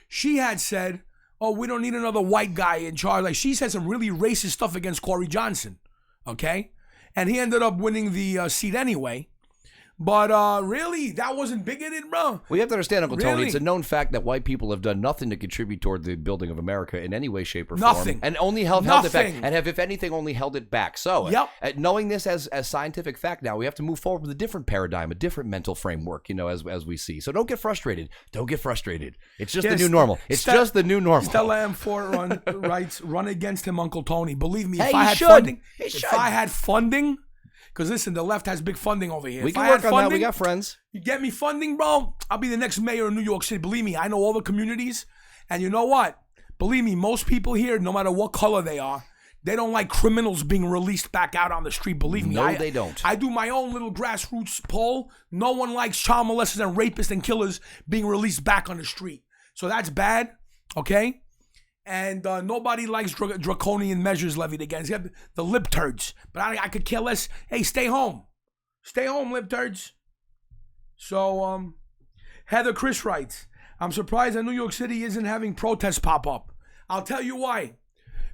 she had said, oh, we don't need another white guy in charge. Like, she said some really racist stuff against Corey Johnson, okay? And he ended up winning the seat anyway. But really, that wasn't bigoted, bro. Well, you have to understand, Uncle Tony, Really? it's a known fact that white people have done nothing to contribute toward the building of America in any way, shape, or Nothing. form. And only held it back. And have, if anything, only held it back. So, knowing this as scientific fact now, we have to move forward with a different paradigm, a different mental framework, as we see. So don't get frustrated. Don't get frustrated. It's just the new normal. It's just the new normal. Stella M4 writes, run against him, Uncle Tony. Believe me, Hey, if I he had should. funding, He if should. I had funding, because listen, the left has big funding over here. We If can I work had on that. We got friends. You get me funding, bro? I'll be the next mayor of New York City. Believe me, I know all the communities. And you know what? Believe me, most people here, no matter what color they are, they don't like criminals being released back out on the street. Believe me. No, they don't. I do my own little grassroots poll. No one likes child molesters and rapists and killers being released back on the street. So that's bad, okay? And nobody likes draconian measures levied against the lip turds. But I could care less. Hey, stay home. Stay home, lip turds. So, Heather Chris writes, I'm surprised that New York City isn't having protests pop up. I'll tell you why.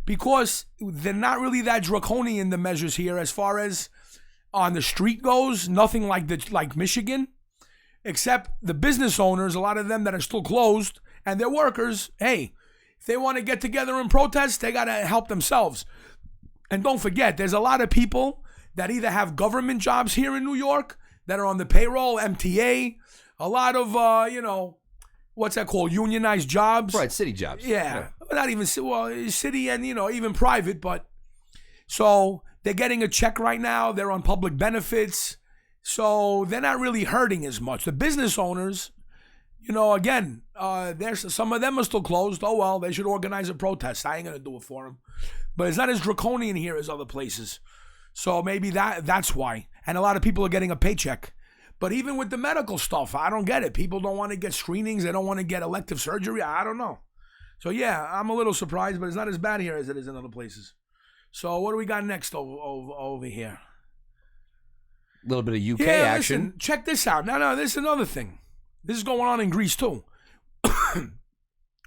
Because they're not really that draconian, the measures here, as far as on the street goes. Nothing like Michigan. Except the business owners, a lot of them that are still closed, and their workers, hey, if they want to get together and protest, they got to help themselves. And don't forget, there's a lot of people that either have government jobs here in New York that are on the payroll, MTA, a lot of, what's that called? Unionized jobs. Right, city jobs. Yeah. Not even, city and, even private, but so they're getting a check right now. They're on public benefits. So they're not really hurting as much. The business owners, again, there's some of them are still closed. Oh, well, they should organize a protest. I ain't going to do it for them. But it's not as draconian here as other places. So maybe that's why. And a lot of people are getting a paycheck. But even with the medical stuff, I don't get it. People don't want to get screenings. They don't want to get elective surgery. I don't know. So, yeah, I'm a little surprised, but it's not as bad here as it is in other places. So what do we got next over here? A little bit of UK action. Listen, check this out. No, this is another thing. This is going on in Greece, too.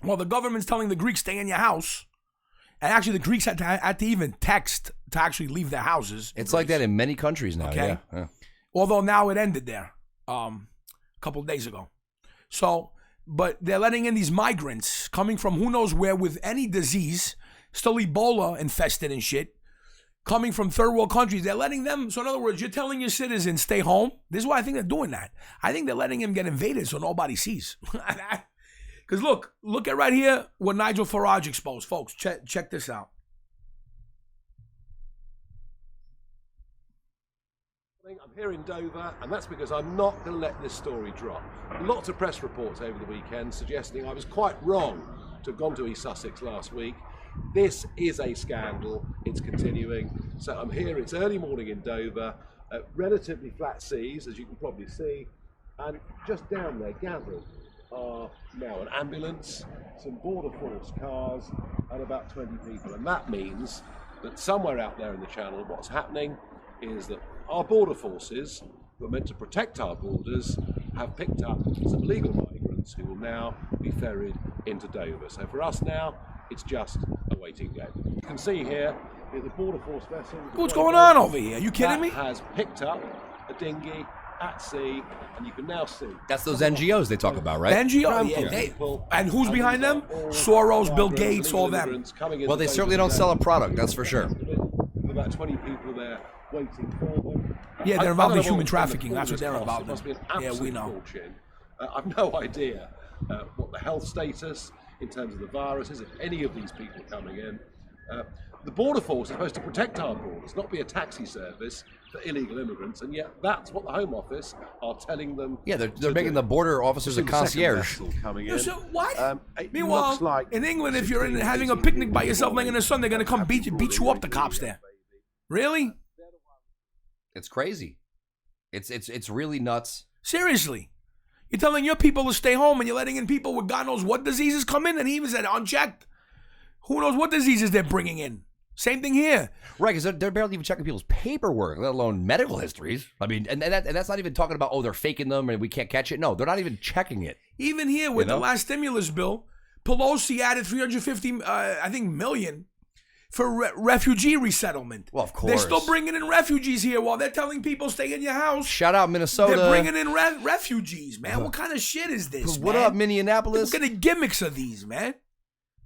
Well, the government's telling the Greeks, stay in your house. And actually, the Greeks had to even text to actually leave their houses. It's like that in many countries now. Okay. Yeah. Although now it ended there a couple of days ago. So, but they're letting in these migrants coming from who knows where with any disease, still Ebola infested and shit, coming from third world countries. They're letting them. So in other words, you're telling your citizens, stay home. This is why I think they're doing that. I think they're letting them get invaded so nobody sees. Because look at right here what Nigel Farage exposed. Folks, check this out. I'm here in Dover, and that's because I'm not going to let this story drop. Lots of press reports over the weekend suggesting I was quite wrong to have gone to East Sussex last week. This is a scandal. It's continuing. So I'm here. It's early morning in Dover, relatively flat seas, as you can probably see, and just down there gathered are now an ambulance, some border force cars, and about 20 people. And that means that somewhere out there in the channel, what's happening is that our border forces, who are meant to protect our borders, have picked up some illegal migrants who will now be ferried into Dover. So for us now, it's just a waiting game. You can see here is the border force vessel. What's going on over here? Are you kidding me? Has picked up a dinghy at sea, and you can now see. That's those NGOs they talk about, right? NGO, yeah. And who's behind them? Soros, Bill Gates, all them. Well, they certainly don't sell a product, that's for sure. About 20 people there waiting for them. Yeah, they're involved in human trafficking. That's what they're about. It must be an Yeah, we absolute know. fortune. I've no idea what the health status in terms of the virus is, if any of these people are coming in. The Border Force is supposed to protect our borders, not be a taxi service for illegal immigrants, and yet that's what the Home Office are telling them. Yeah, they're making the border officers a concierge. Coming Yeah, in. so what? It Meanwhile, looks like in England, if you're having a picnic by yourself laying in the sun, they're going to come beat you up, the cops there. Really? It's crazy. It's really nuts. Seriously. You're telling your people to stay home and you're letting in people with God knows what diseases come in, and he even said unchecked. Who knows what diseases they're bringing in? Same thing here. Right, because they're barely even checking people's paperwork, let alone medical histories. I mean, and that's not even talking about, they're faking them and we can't catch it. No, they're not even checking it. Even here with the last stimulus bill, Pelosi added $350 million for refugee resettlement. Well, of course. They're still bringing in refugees here while they're telling people stay in your house. Shout out Minnesota. They're bringing in refugees, man. What kind of shit is this, What man? up, Minneapolis? What kind of gimmicks are these, man?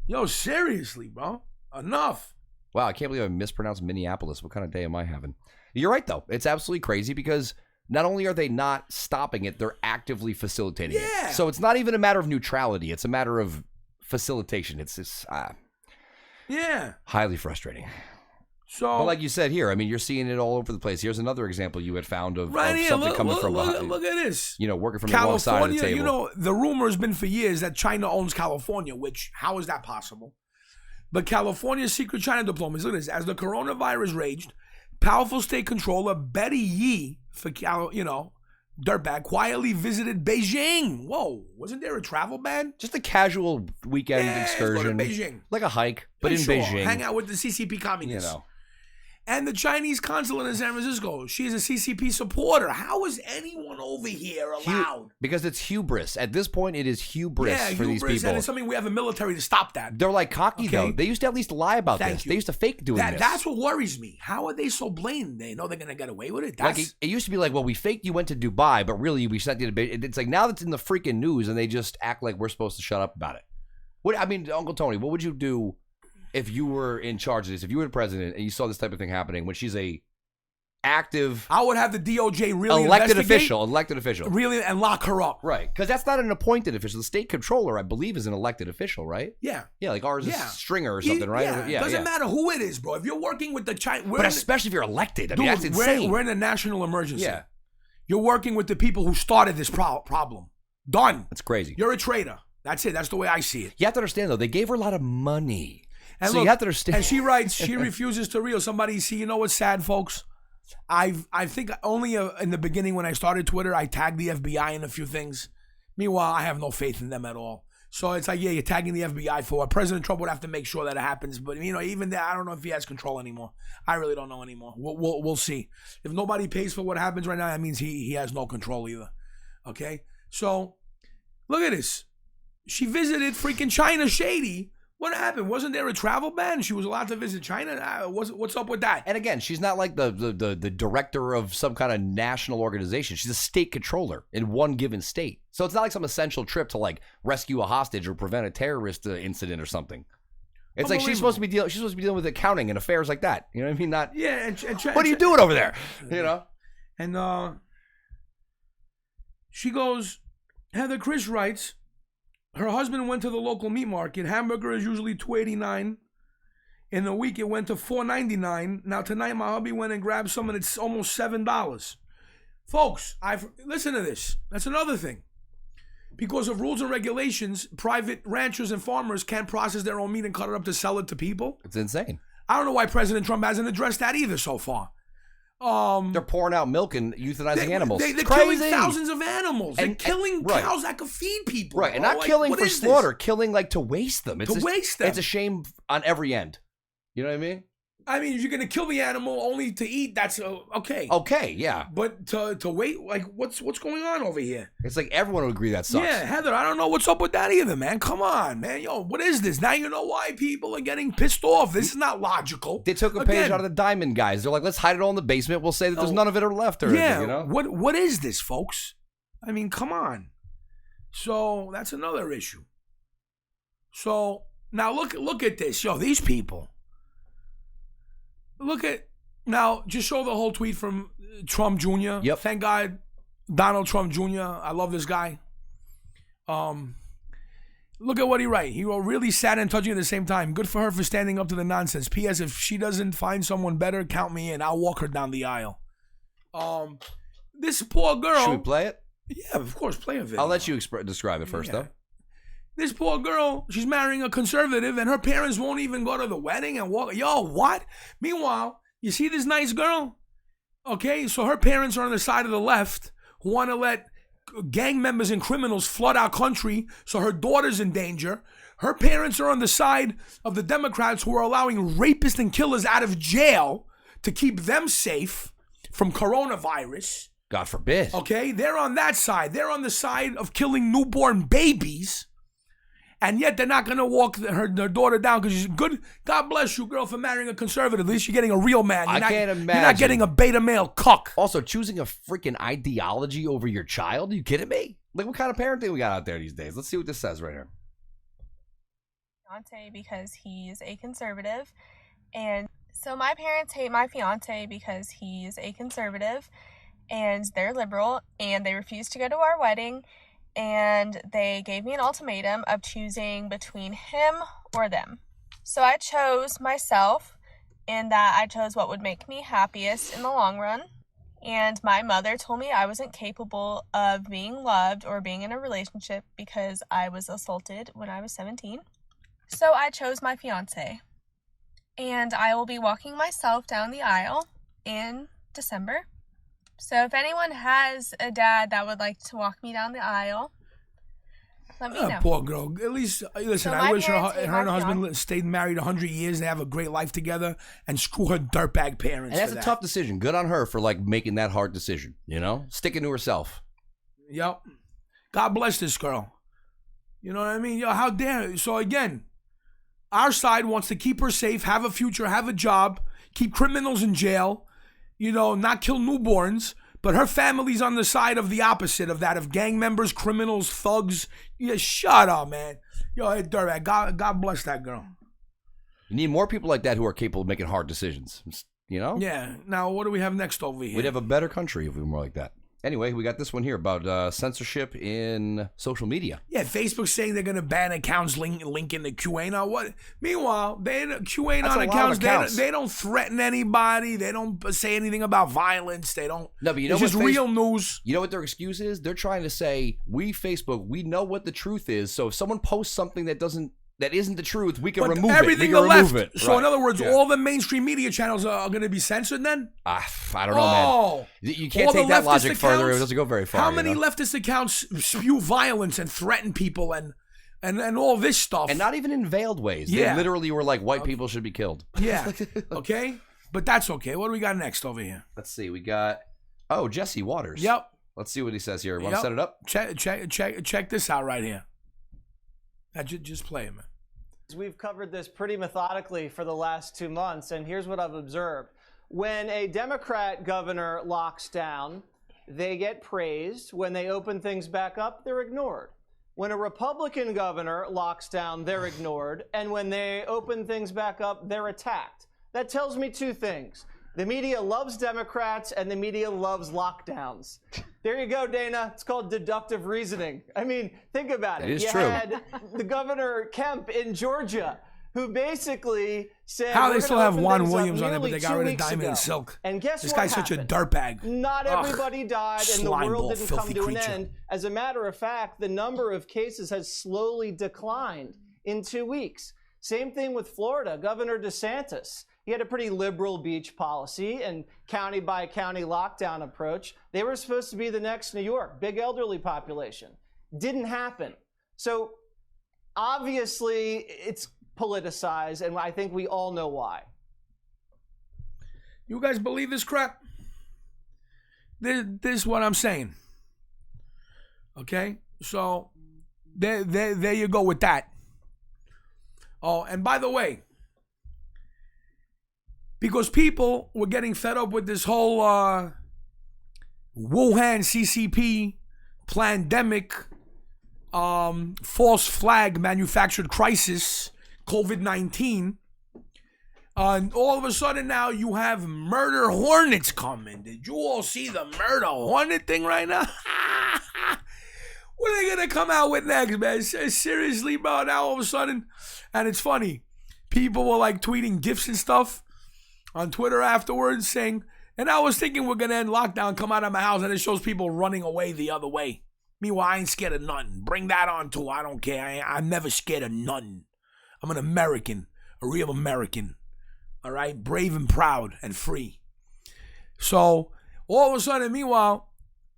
Yo, seriously, bro. Enough. Wow, I can't believe I mispronounced Minneapolis. What kind of day am I having? You're right, though. It's absolutely crazy because not only are they not stopping it, they're actively facilitating it. So it's not even a matter of neutrality. It's a matter of facilitation. It's just highly frustrating. So, but like you said here, I mean, you're seeing it all over the place. Here's another example you had found of here, something coming from behind. Look at this. Working from the wrong side of the table. You know, the rumor has been for years that China owns California, which, how is that possible? But California's secret China diplomats, look at this, as the coronavirus raged, powerful state controller Betty Yee, dirtbag, quietly visited Beijing. Whoa, wasn't there a travel ban? Just a casual weekend excursion. Go to Beijing. Like a hike, but in Beijing. Hang out with the CCP communists. And the Chinese consulate in San Francisco. She's a CCP supporter. How is anyone over here allowed? Because it's hubris. At this point, it is hubris for these people. And it's something we have a military to stop that. They're like cocky, though. They used to at least lie about this. They used to fake doing this. That's what worries me. How are they so blatant? They know they're going to get away with it? It used to be like, well, we faked you went to Dubai, but really we sent you to Beijing. It's like now that's in the freaking news, and they just act like we're supposed to shut up about it. Uncle Tony, what would you do if you were in charge of this, if you were the president and you saw this type of thing happening when she's a active... I would have the DOJ really elected official, really, and lock her up. Right, because that's not an appointed official. The state controller, I believe, is an elected official, right? Yeah. Yeah, like ours is Stringer or something, right? Yeah, doesn't matter who it is, bro. If you're working with the China... But especially if you're elected. I mean, that's insane. We're in a national emergency. Yeah. You're working with the people who started this problem. Done. That's crazy. You're a traitor. That's it. That's the way I see it. You have to understand, though, they gave her a lot of money. And so look, you have to understand. And she writes, she refuses to reel. Somebody, you know what's sad, folks? I think only in the beginning when I started Twitter, I tagged the FBI in a few things. Meanwhile, I have no faith in them at all. So it's like, you're tagging the FBI for what? President Trump would have to make sure that it happens. But, even that, I don't know if he has control anymore. I really don't know anymore. We'll see. If nobody pays for what happens right now, that means he has no control either. Okay? So, look at this. She visited freaking China Shady. What happened? Wasn't there a travel ban? She was allowed to visit China. What's up with that? And again, she's not like the director of some kind of national organization. She's a state controller in one given state. So it's not like some essential trip to like rescue a hostage or prevent a terrorist incident or something. It's like she's supposed to be dealing with accounting and affairs like that. You know what I mean? Not what are you doing over there? And she goes. Heather Chris writes. Her husband went to the local meat market. Hamburger is usually $2.89. In a week, it went to $4.99. Now, tonight, my hubby went and grabbed some, and it's almost $7. Folks, listen to this. That's another thing. Because of rules and regulations, private ranchers and farmers can't process their own meat and cut it up to sell it to people. It's insane. I don't know why President Trump hasn't addressed that either so far. They're pouring out milk and euthanizing animals. They're killing thousands of animals. They're killing right. cows that could feed people. Right, and bro. not Like, killing what for is slaughter, this? killing like to waste them. Waste them. It's a shame on every end. You know what I mean? I mean, if you're gonna kill the animal only to eat, that's okay. Okay, yeah. But to wait, like, what's going on over here? It's like everyone would agree that sucks. Yeah, Heather, I don't know what's up with that either, man. Come on, man. Yo, what is this? Now you know why people are getting pissed off. This is not logical. They took a page out of the Diamond guys. They're like, let's hide it all in the basement. We'll say that there's none of it left. Or yeah. anything, you know? What is this, folks? I mean, come on. So that's another issue. So now look at this. Yo, these people. Now, just show the whole tweet from Trump Jr. Yep. Thank God, Donald Trump Jr. I love this guy. Look at what he wrote. He wrote, really sad and touching at the same time. Good for her for standing up to the nonsense. P.S. If she doesn't find someone better, count me in. I'll walk her down the aisle. This poor girl. Should we play it? Yeah, of course, play a video. I'll let you describe it first, though. This poor girl, she's marrying a conservative, and her parents won't even go to the wedding and walk. Yo, what? Meanwhile, you see this nice girl? Okay, so her parents are on the side of the left who want to let gang members and criminals flood our country, so her daughter's in danger. Her parents are on the side of the Democrats who are allowing rapists and killers out of jail to keep them safe from coronavirus. God forbid. Okay, they're on that side. They're on the side of killing newborn babies. And yet they're not going to walk her daughter down because she's good. God bless you, girl, for marrying a conservative. At least you're getting a real man. I can't imagine. You're not getting a beta male cuck. Also, choosing a freaking ideology over your child? Are you kidding me? Like, what kind of parenting we got out there these days? Let's see what this says right here. Fiance because he's a conservative. And so my parents hate my fiance because he's a conservative and they're liberal and they refuse to go to our wedding. And they gave me an ultimatum of choosing between him or them. So I chose myself in that I chose what would make me happiest in the long run. And my mother told me I wasn't capable of being loved or being in a relationship because I was assaulted when I was 17. So I chose my fiance. And I will be walking myself down the aisle in December. So if anyone has a dad that would like to walk me down the aisle, let me know. Poor girl. At least, listen, So I wish her parents hate and my her husband stayed married 100 years. They have a great life together, and screw her dirtbag parents. And that's for a that. tough decision. Good on her for like making that hard decision, you know? Sticking to herself. Yep. God bless this girl. You know what I mean? Yo, how dare. So again, our side wants to keep her safe, have a future, have a job, keep criminals in jail, you know, not kill newborns. But her family's on the side of the opposite of that, of gang members, criminals, thugs. Yeah, shut up, man. Yo, hey, dirtbag. God bless that girl. You need more people like that who are capable of making hard decisions, you know? Yeah. Now, what do we have next over here? We'd have a better country if we were more like that. Anyway, we got this one here about censorship in social media. Yeah, Facebook's saying they're going to ban accounts linking to QAnon. What? Meanwhile, QAnon accounts, they don't threaten anybody. They don't say anything about violence. They don't. No, but you know it's what? Just real news. You know what their excuse is? They're trying to say, Facebook, we know what the truth is. So if someone posts something that isn't the truth, we can remove everything it. We can remove left. it. So right. in other words, all the mainstream media channels are going to be censored then? I don't know, man. You can't take that logic further. It doesn't go very far. How many leftist accounts spew violence and threaten people and all this stuff? And not even in veiled ways. Yeah. They literally were like, white people should be killed. Yeah. Okay? But that's okay. What do we got next over here? Let's see. We got, Jesse Waters. Yep. Let's see what he says here. Want to set it up? Check this out right here. Just play it, man. We've covered this pretty methodically for the last 2 months, and here's what I've observed. When a Democrat governor locks down, they get praised. When they open things back up, they're ignored. When a Republican governor locks down, they're ignored. And when they open things back up, they're attacked. That tells me two things. The media loves Democrats, and the media loves lockdowns. There you go, Dana. It's called deductive reasoning. I mean, think about it. It is you true. had the Governor Kemp in Georgia who basically said How we're they still gonna have open Juan things up Williams on it, but nearly they got 2 rid of weeks Diamond ago. and Silk. And guess This what guy's such a happened? dirtbag. Not Ugh. everybody died, and the Slime world ball, didn't come filthy to an creature. end. As a matter of fact, the number of cases has slowly declined in 2 weeks. Same thing with Florida. Governor DeSantis, he had a pretty liberal beach policy and county by county lockdown approach. They were supposed to be the next New York, big elderly population. Didn't happen. So obviously it's politicized, and I think we all know why. You guys believe this crap? This is what I'm saying. Okay? So there you go with that. Oh, and by the way, because people were getting fed up with this whole Wuhan CCP pandemic, false flag manufactured crisis, COVID-19, and all of a sudden now you have murder hornets coming. Did you all see the murder hornet thing right now? What are they going to come out with next, man? Seriously, bro, now all of a sudden, and it's funny, people were like tweeting GIFs and stuff on Twitter afterwards saying, and I was thinking we're going to end lockdown, come out of my house, and it shows people running away the other way. Meanwhile, I ain't scared of nothing. Bring that on too. I don't care. I'm never scared of nothing. I'm an American, a real American. All right? Brave and proud and free. So, all of a sudden, meanwhile,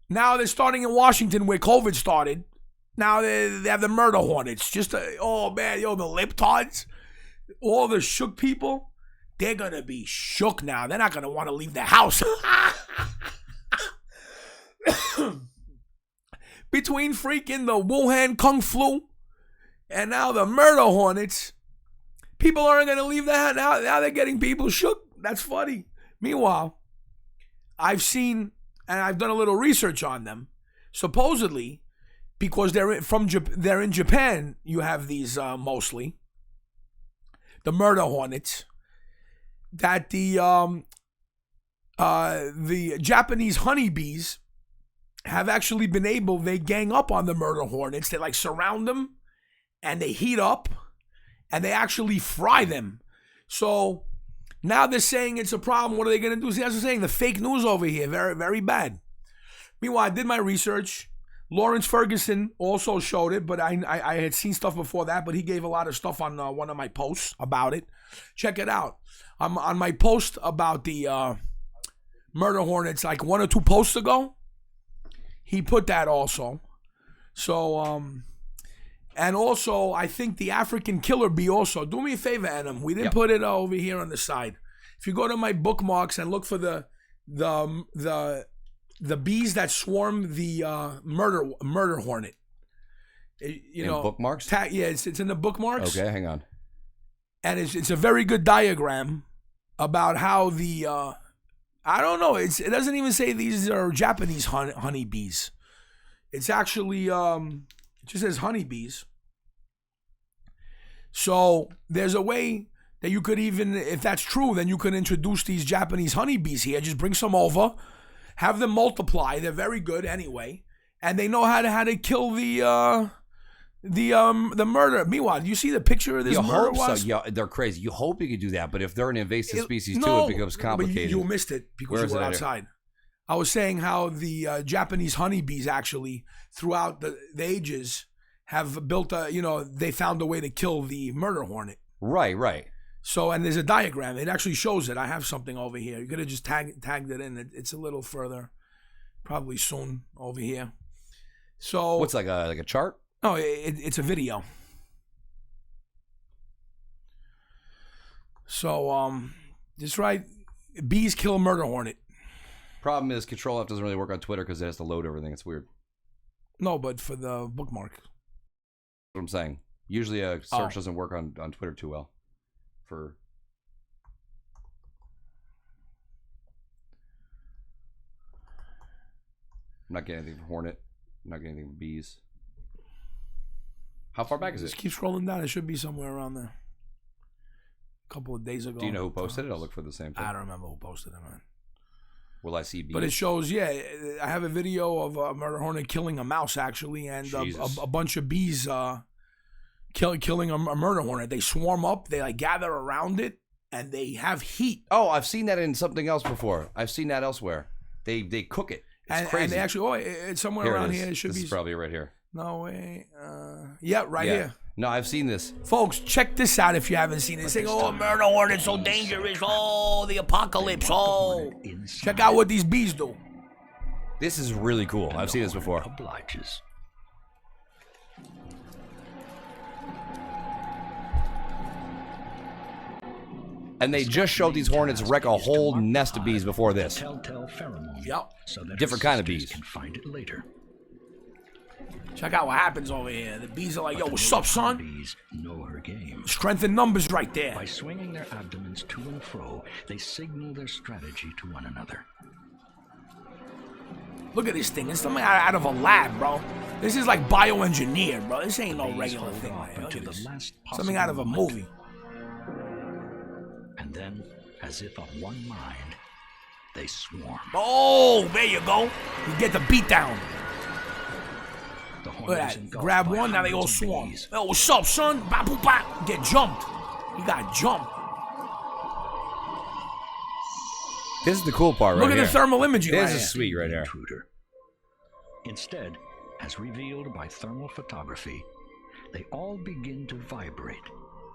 now they're starting in Washington where COVID started. Now they have the murder hornets. Oh man, the libtards, all the shook people, they're going to be shook now. They're not going to want to leave their house. Between freaking the Wuhan Kung Flu and now the murder hornets, people aren't going to leave their house. Now they're getting people shook. That's funny. Meanwhile, I've seen, and I've done a little research on them. Supposedly, because they're in Japan, you have these mostly, the murder hornets, that the Japanese honeybees have actually been able, they gang up on the murder hornets. They like surround them and they heat up and they actually fry them. So now they're saying it's a problem. What are they going to do? See, as I'm saying, the fake news over here, very, very bad. Meanwhile, I did my research. Lawrence Ferguson also showed it, but I had seen stuff before that, but he gave a lot of stuff on one of my posts about it. Check it out. On my post about the murder hornets, like 1 or 2 posts ago, he put that also. So, and also, I think the African killer bee also. Do me a favor, Adam. We didn't put it over here on the side. If you go to my bookmarks and look for the bees that swarm the murder hornet. You know, bookmarks? It's in the bookmarks. Okay, hang on. And it's a very good diagram about how the I don't know. It doesn't even say these are Japanese honeybees. It's actually it just says honeybees. So there's a way that you could even, if that's true, then you could introduce these Japanese honeybees here. Just bring some over, have them multiply. They're very good anyway, and they know how to kill the murder. Meanwhile, do you see the picture of this murder wasp? So. Yeah, they're crazy. You hope you could do that, but if they're an invasive species too, it becomes complicated. But you missed it because you were outside. I was saying how the Japanese honeybees actually, throughout the ages, have built they found a way to kill the murder hornet. Right. So, and there's a diagram. It actually shows it. I have something over here. You could have just tagged it in. It's a little further, probably soon over here. So, what's like a chart? No, it's a video. So, just right. Bees kill murder hornet. Problem is, Control F doesn't really work on Twitter because it has to load everything. It's weird. No, but for the bookmark. That's what I'm saying. Usually a search doesn't work on Twitter too well. I'm not getting anything for hornet. I'm not getting anything for bees. How far back is it? Just keep scrolling down. It should be somewhere around there. A couple of days ago. Do you know who posted it? I'll look for the same thing. I don't remember who posted it, man. Will I see bees? But it shows, I have a video of a murder hornet killing a mouse, actually, and a bunch of bees killing a murder hornet. They swarm up, they like gather around it, and they have heat. Oh, I've seen that in something else before. I've seen that elsewhere. They cook it. It's crazy. And they actually, it's somewhere around here. It should this be. Is probably right here. No way. Yeah, right here. No, I've seen this. Folks, check this out if you haven't seen it. Saying, oh, murder hornet's so dangerous. Oh, the apocalypse. Oh. Check out what these bees do. This is really cool. I've seen this before. Obliges. And they just showed these hornets wreck a whole nest of bees before this. Telltale pheromone. Yep. So that different kind of bees. Can find it later. Check out what happens over here. The bees are like, yo, what's up, son? Bees know her game. Strength in numbers right there. By swinging their abdomens to and fro, they signal their strategy to one another. Look at this thing. It's something out of a lab, bro. This is like bioengineered, bro. This ain't no regular thing. Something out of a movie. And then, as if of one mind, they swarm. Oh, there you go. You get the beat down. Look at that. Grab one, now they all swarm. Oh, what's up, son? Bop, bop, bop. Get jumped. You got jumped. This is the cool part right here. Look at the thermal imaging This right is sweet right here. Intruder. Instead, as revealed by thermal photography, they all begin to vibrate,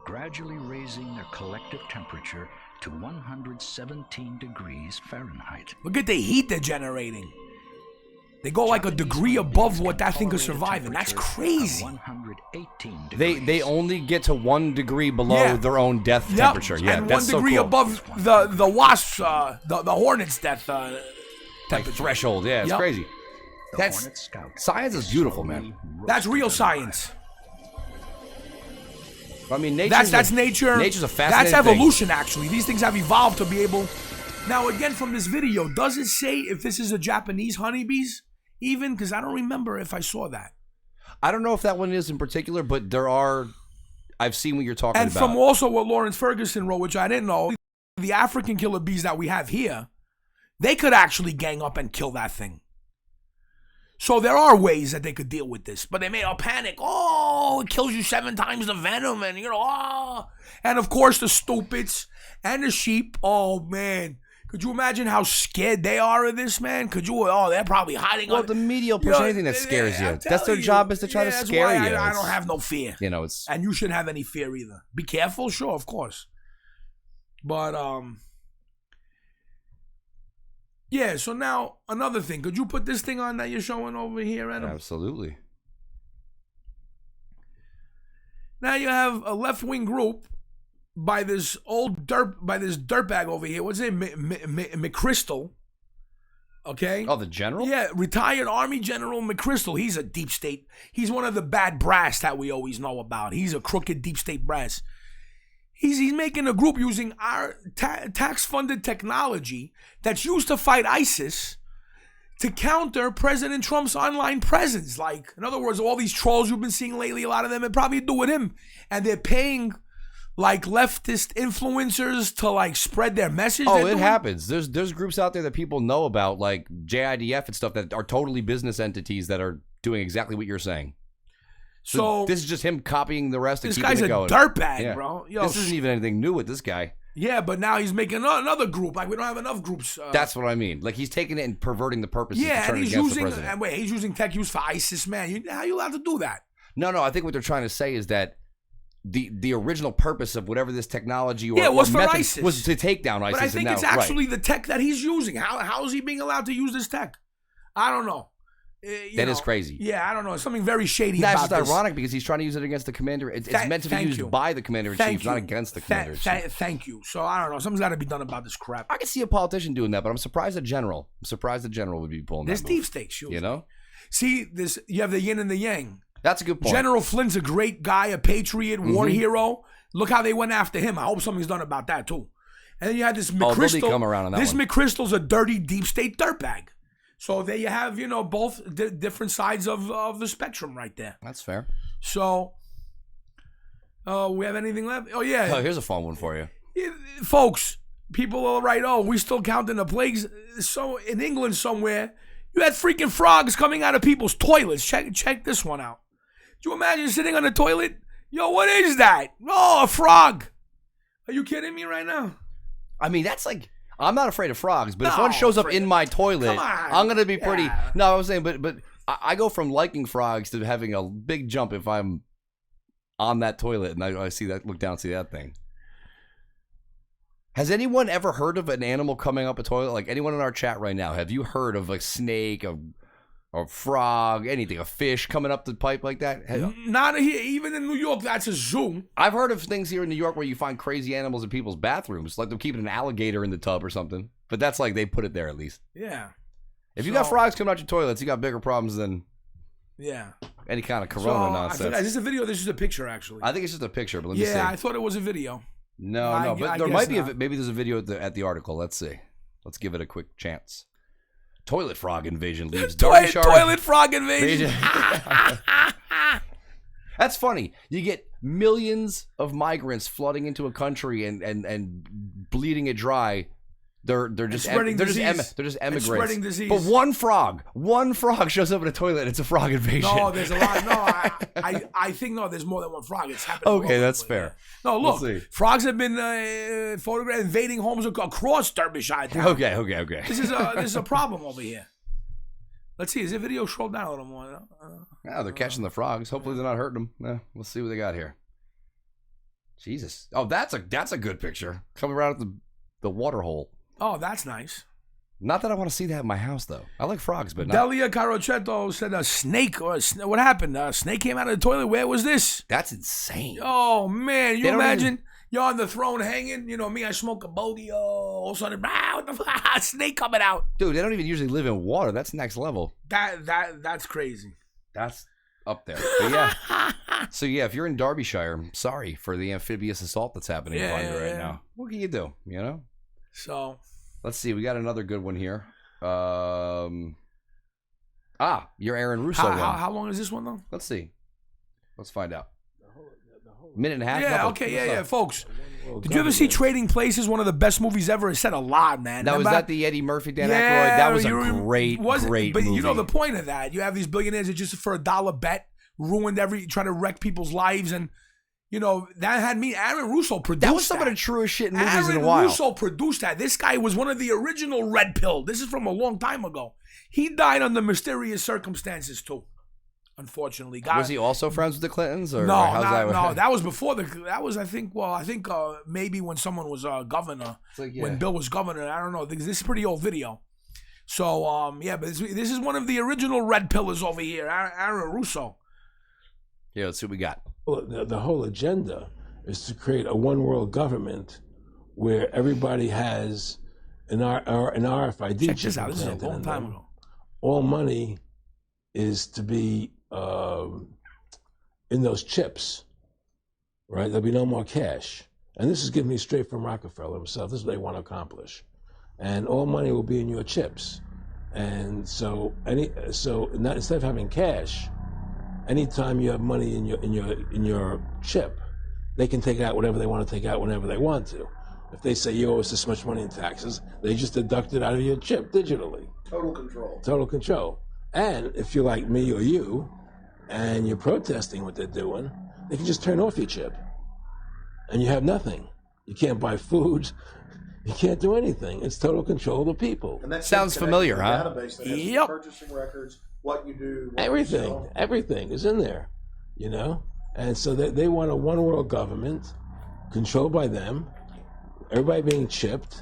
gradually raising their collective temperature to 117 degrees Fahrenheit. Look at the heat they're generating. They go like a degree above what that thing could survive, and that's crazy. 118 degrees. They only get to 1 degree below their own death temperature. Yeah, and that's 1 degree so cool. above the wasps, the hornet's death temperature. Threshold. Yeah, it's crazy. That's science is beautiful, man. That's real science. I mean, that's nature. Nature's a fascinating That's evolution, actually. These things have evolved to be able. Now, again, from this video, does it say if this is a Japanese honeybees? Even because I don't remember if I saw that. I don't know if that one is in particular, but there are. I've seen what you're talking and about. And from also what Lawrence Ferguson wrote, which I didn't know, the African killer bees that we have here, they could actually gang up and kill that thing. So there are ways that they could deal with this, but they made a panic. Oh, it kills you 7 times the venom, and and of course the stupids and the sheep. Oh man. Could you imagine how scared they are of this, man? Could you? Oh, they're probably hiding. Well, the media will push anything that scares you. That's their job, is to try to scare you. I don't have no fear. You know, it's and you shouldn't have any fear either. Be careful, sure, of course. But yeah. So now another thing. Could you put this thing on that you're showing over here, Adam? Absolutely. Now you have a left-wing group. By this dirtbag over here. What's his name? McChrystal. Okay. Oh, the general? Yeah, retired Army General McChrystal. He's a deep state. He's one of the bad brass that we always know about. He's a crooked deep state brass. He's making a group using our tax-funded technology that's used to fight ISIS to counter President Trump's online presence. Like, in other words, all these trolls you've been seeing lately, a lot of them have probably to do with him. And they're paying like leftist influencers to like spread their message. Oh, it happens. There's groups out there that people know about, like JIDF and stuff, that are totally business entities that are doing exactly what you're saying. So this is just him copying the rest and keeping it going. This guy's a dirtbag, bro. Yo, this isn't even anything new with this guy. Yeah, but now he's making another group. Like, we don't have enough groups. That's what I mean. Like, he's taking it and perverting the purposes to turn against the president. And wait, he's using tech used for ISIS, man. How are you allowed to do that? No, I think what they're trying to say is that the original purpose of whatever this technology was for method ISIS. was to take down ISIS. But I think it's actually the tech that he's using. How is he being allowed to use this tech? I don't know. That is crazy. Yeah, I don't know. It's something very shady That's about this. just ironic because he's trying to use it against the commander. It's meant to be used by the commander-in-chief, not against the commander-in-chief. Thank you. So, I don't know. Something's got to be done about this crap. I can see a politician doing that, but I'm surprised a general. would be pulling that There's deep stakes, you know? See, you have the yin and the yang. That's a good point. General Flynn's a great guy, a patriot, war hero. Look how they went after him. I hope something's done about that, too. And then you had this McChrystal. Come around on that one. McChrystal's a dirty, deep state dirtbag. So there you have, both different sides of the spectrum right there. That's fair. So, we have anything left? Oh, yeah. Oh, here's a fun one for you. Folks, people are right. Oh, we still counting the plagues. So in England somewhere, you had freaking frogs coming out of people's toilets. Check this one out. Do you imagine sitting on the toilet Yo, what is that? Oh, a frog. Are you kidding me right now? I mean, that's like, I'm not afraid of frogs, but if one shows up in my toilet, I'm going to be pretty. No, I was saying, but I go from liking frogs to having a big jump if I'm on that toilet and I see that, look down and see that thing. Has anyone ever heard of an animal coming up a toilet? Like anyone in our chat right now, have you heard of a snake, a frog, anything, a fish coming up the pipe like that? Not here. Even in New York, that's a zoo. I've heard of things here in New York where you find crazy animals in people's bathrooms, like they're keeping an alligator in the tub or something. But that's like they put it there at least. Yeah. If you got frogs coming out your toilets, you got bigger problems than yeah any kind of corona nonsense. Is this a video? This is a picture, actually. I think it's just a picture, but let me see. Yeah, I thought it was a video. No, but there might be. Maybe there's a video at the article. Let's see. Let's give it a quick chance. Toilet frog invasion leaves toilet frog invasion. That's funny. You get millions of migrants flooding into a country and bleeding it dry. They're just immigrants. Spreading disease. But one frog shows up in a toilet. And it's a frog invasion. No, there's a lot. No, I think there's more than one frog. It's happening. Okay, that's fair. No, look, frogs have been photographed invading homes across Derbyshire town. Okay. This is a problem over here. Let's see. Is the video scroll down a little more? Yeah, they're catching the frogs. Hopefully they're not hurting them. We'll see what they got here. Jesus. Oh, that's a good picture. Coming right out the water hole. Oh, that's nice. Not that I want to see that in my house, though. I like frogs, but not. Delia Carocetto said a snake. What happened? A snake came out of the toilet. Where was this? That's insane. Oh, man. You imagine you're on the throne hanging. You know, me, I smoke a bogey. All of a sudden, what the fuck? Snake coming out. Dude, they don't even usually live in water. That's next level. That's crazy. That's up there. But yeah. So, yeah, if you're in Derbyshire, I'm sorry for the amphibious assault that's happening right now. What can you do, you know? So... Let's see. We got another good one here. Your Aaron Russo one. How long is this one, though? Let's see. Let's find out. Minute and a half? Yeah, okay, yeah. Folks, did you ever see Trading Places? One of the best movies ever. It said a lot, man. Was that the Eddie Murphy, Dan Aykroyd? That was a great movie. But you know the point of that. You have these billionaires that just for $1 bet ruined trying to wreck people's lives. And, you know, that had me. Aaron Russo produced that. That was some of the truest shit in movies in a while. Aaron Russo produced that. This guy was one of the original Redpill. This is from a long time ago. He died under mysterious circumstances, too. Unfortunately. Was he also friends with the Clintons? Or no. That was before I think maybe when someone was governor. When Bill was governor. I don't know. This is a pretty old video. So, but this is one of the original Red Pillars over here. Aaron Russo. Yeah, let's see what we got. Well, the whole agenda is to create a one world government where everybody has an RFID. Check this out. This is a long time ago. All money is to be in those chips, right? There'll be no more cash. And this is giving me straight from Rockefeller himself. This is what they want to accomplish. And all money will be in your chips. And so instead of having cash, anytime you have money in your chip, they can take out whatever they want to take out whenever they want to. If they say you owe us this much money in taxes, they just deduct it out of your chip digitally. Total control. Total control. And if you're like me or you, and you're protesting what they're doing, they can just turn off your chip. And you have nothing. You can't buy food. You can't do anything. It's total control of the people. And that sounds familiar, huh? Database that has purchasing records, what you do, everything is in there, you know. And so they want a one world government controlled by them, everybody being chipped,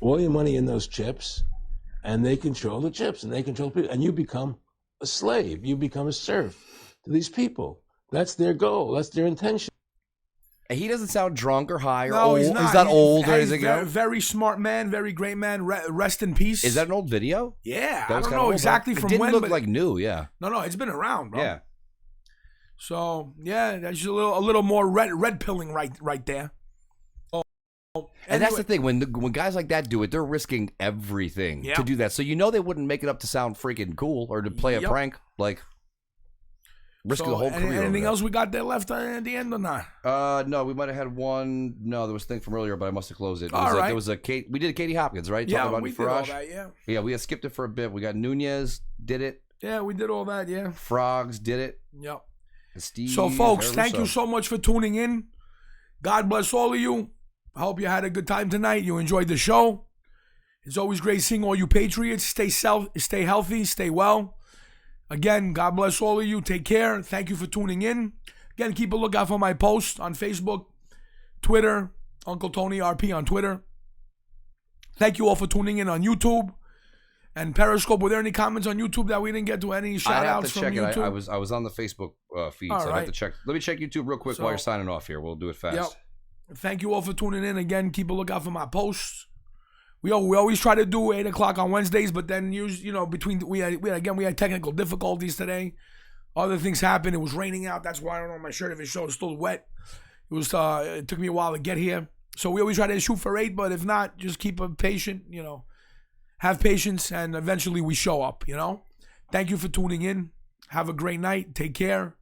all your money in those chips, and they control the chips and they control people, and you become a slave, you become a serf to these people. That's their goal, that's their intention. He doesn't sound drunk or high or no, old. He's not. He's not old or anything. Very smart man, very great man. Rest in peace. Is that an old video? Yeah, I don't know exactly from when. It didn't look like new, yeah. No, it's been around, bro. Yeah. So, yeah, that's a little more red pilling right there. And that's the thing, when guys like that do it, they're risking everything to do that. So you know they wouldn't make it up to sound freaking cool or to play a prank, like risking the whole career. Anything else we got there left at the end or not? No, we might have had one. No, there was a thing from earlier, but I must have closed it. Right. There was we did Katie Hopkins, right? Yeah, about we did all that, yeah. Yeah, we had skipped it for a bit. We got Nunez, did it. Yeah, we did all that, yeah. Frogs, did it. Yep. Steve So, folks, thank Russo. you so much for tuning in. God bless all of you. I hope you had a good time tonight. You enjoyed the show. It's always great seeing all you Patriots. Stay healthy, stay well. Again, God bless all of you. Take care. Thank you for tuning in. Again, keep a lookout for my posts on Facebook, Twitter, Uncle Tony RP on Twitter. Thank you all for tuning in on YouTube and Periscope. Were there any comments on YouTube that we didn't get to? Any shout outs from YouTube? I'd have to check it. I was on the Facebook feed, All so I'd right. have to check. Let me check YouTube real quick while you're signing off here. We'll do it fast. Yep. Thank you all for tuning in. Again, keep a lookout for my posts. We always try to do 8 o'clock on Wednesdays, but then we had technical difficulties today. Other things happened. It was raining out. That's why I don't know my shirt if it shows still wet. It took me a while to get here. So we always try to shoot for 8, but if not, just keep a patient, have patience, and eventually we show up, Thank you for tuning in. Have a great night. Take care.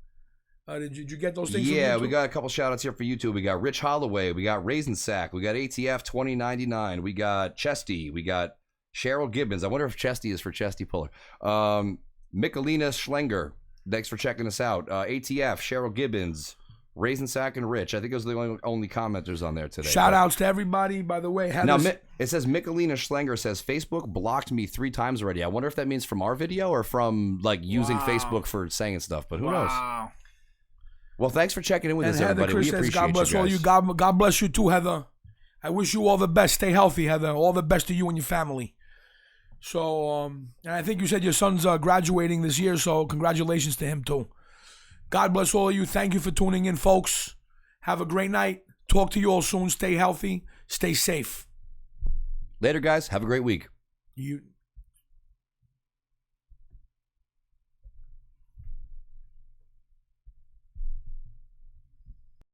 Did you get those things? Yeah, we got a couple shout outs here for YouTube. We got Rich Holloway, we got Raisin Sack, we got ATF 2099, we got Chesty, we got Cheryl Gibbons. I wonder if Chesty is for Chesty Puller. Michelina Schlenger, thanks for checking us out. ATF, Cheryl Gibbons, Raisin Sack, and Rich. I think those are the only commenters on there today. Shout outs to everybody, by the way. Now, it says Michelina Schlenger says, Facebook blocked me 3 times already. I wonder if that means from our video or from using Facebook for saying stuff, but who knows? Well, thanks for checking in with us, everybody. We appreciate God bless you all guys. you. God bless you too, Heather. I wish you all the best. Stay healthy, Heather. All the best to you and your family. So, and I think you said your son's graduating this year, so congratulations to him too. God bless all of you. Thank you for tuning in, folks. Have a great night. Talk to you all soon. Stay healthy. Stay safe. Later, guys. Have a great week. You.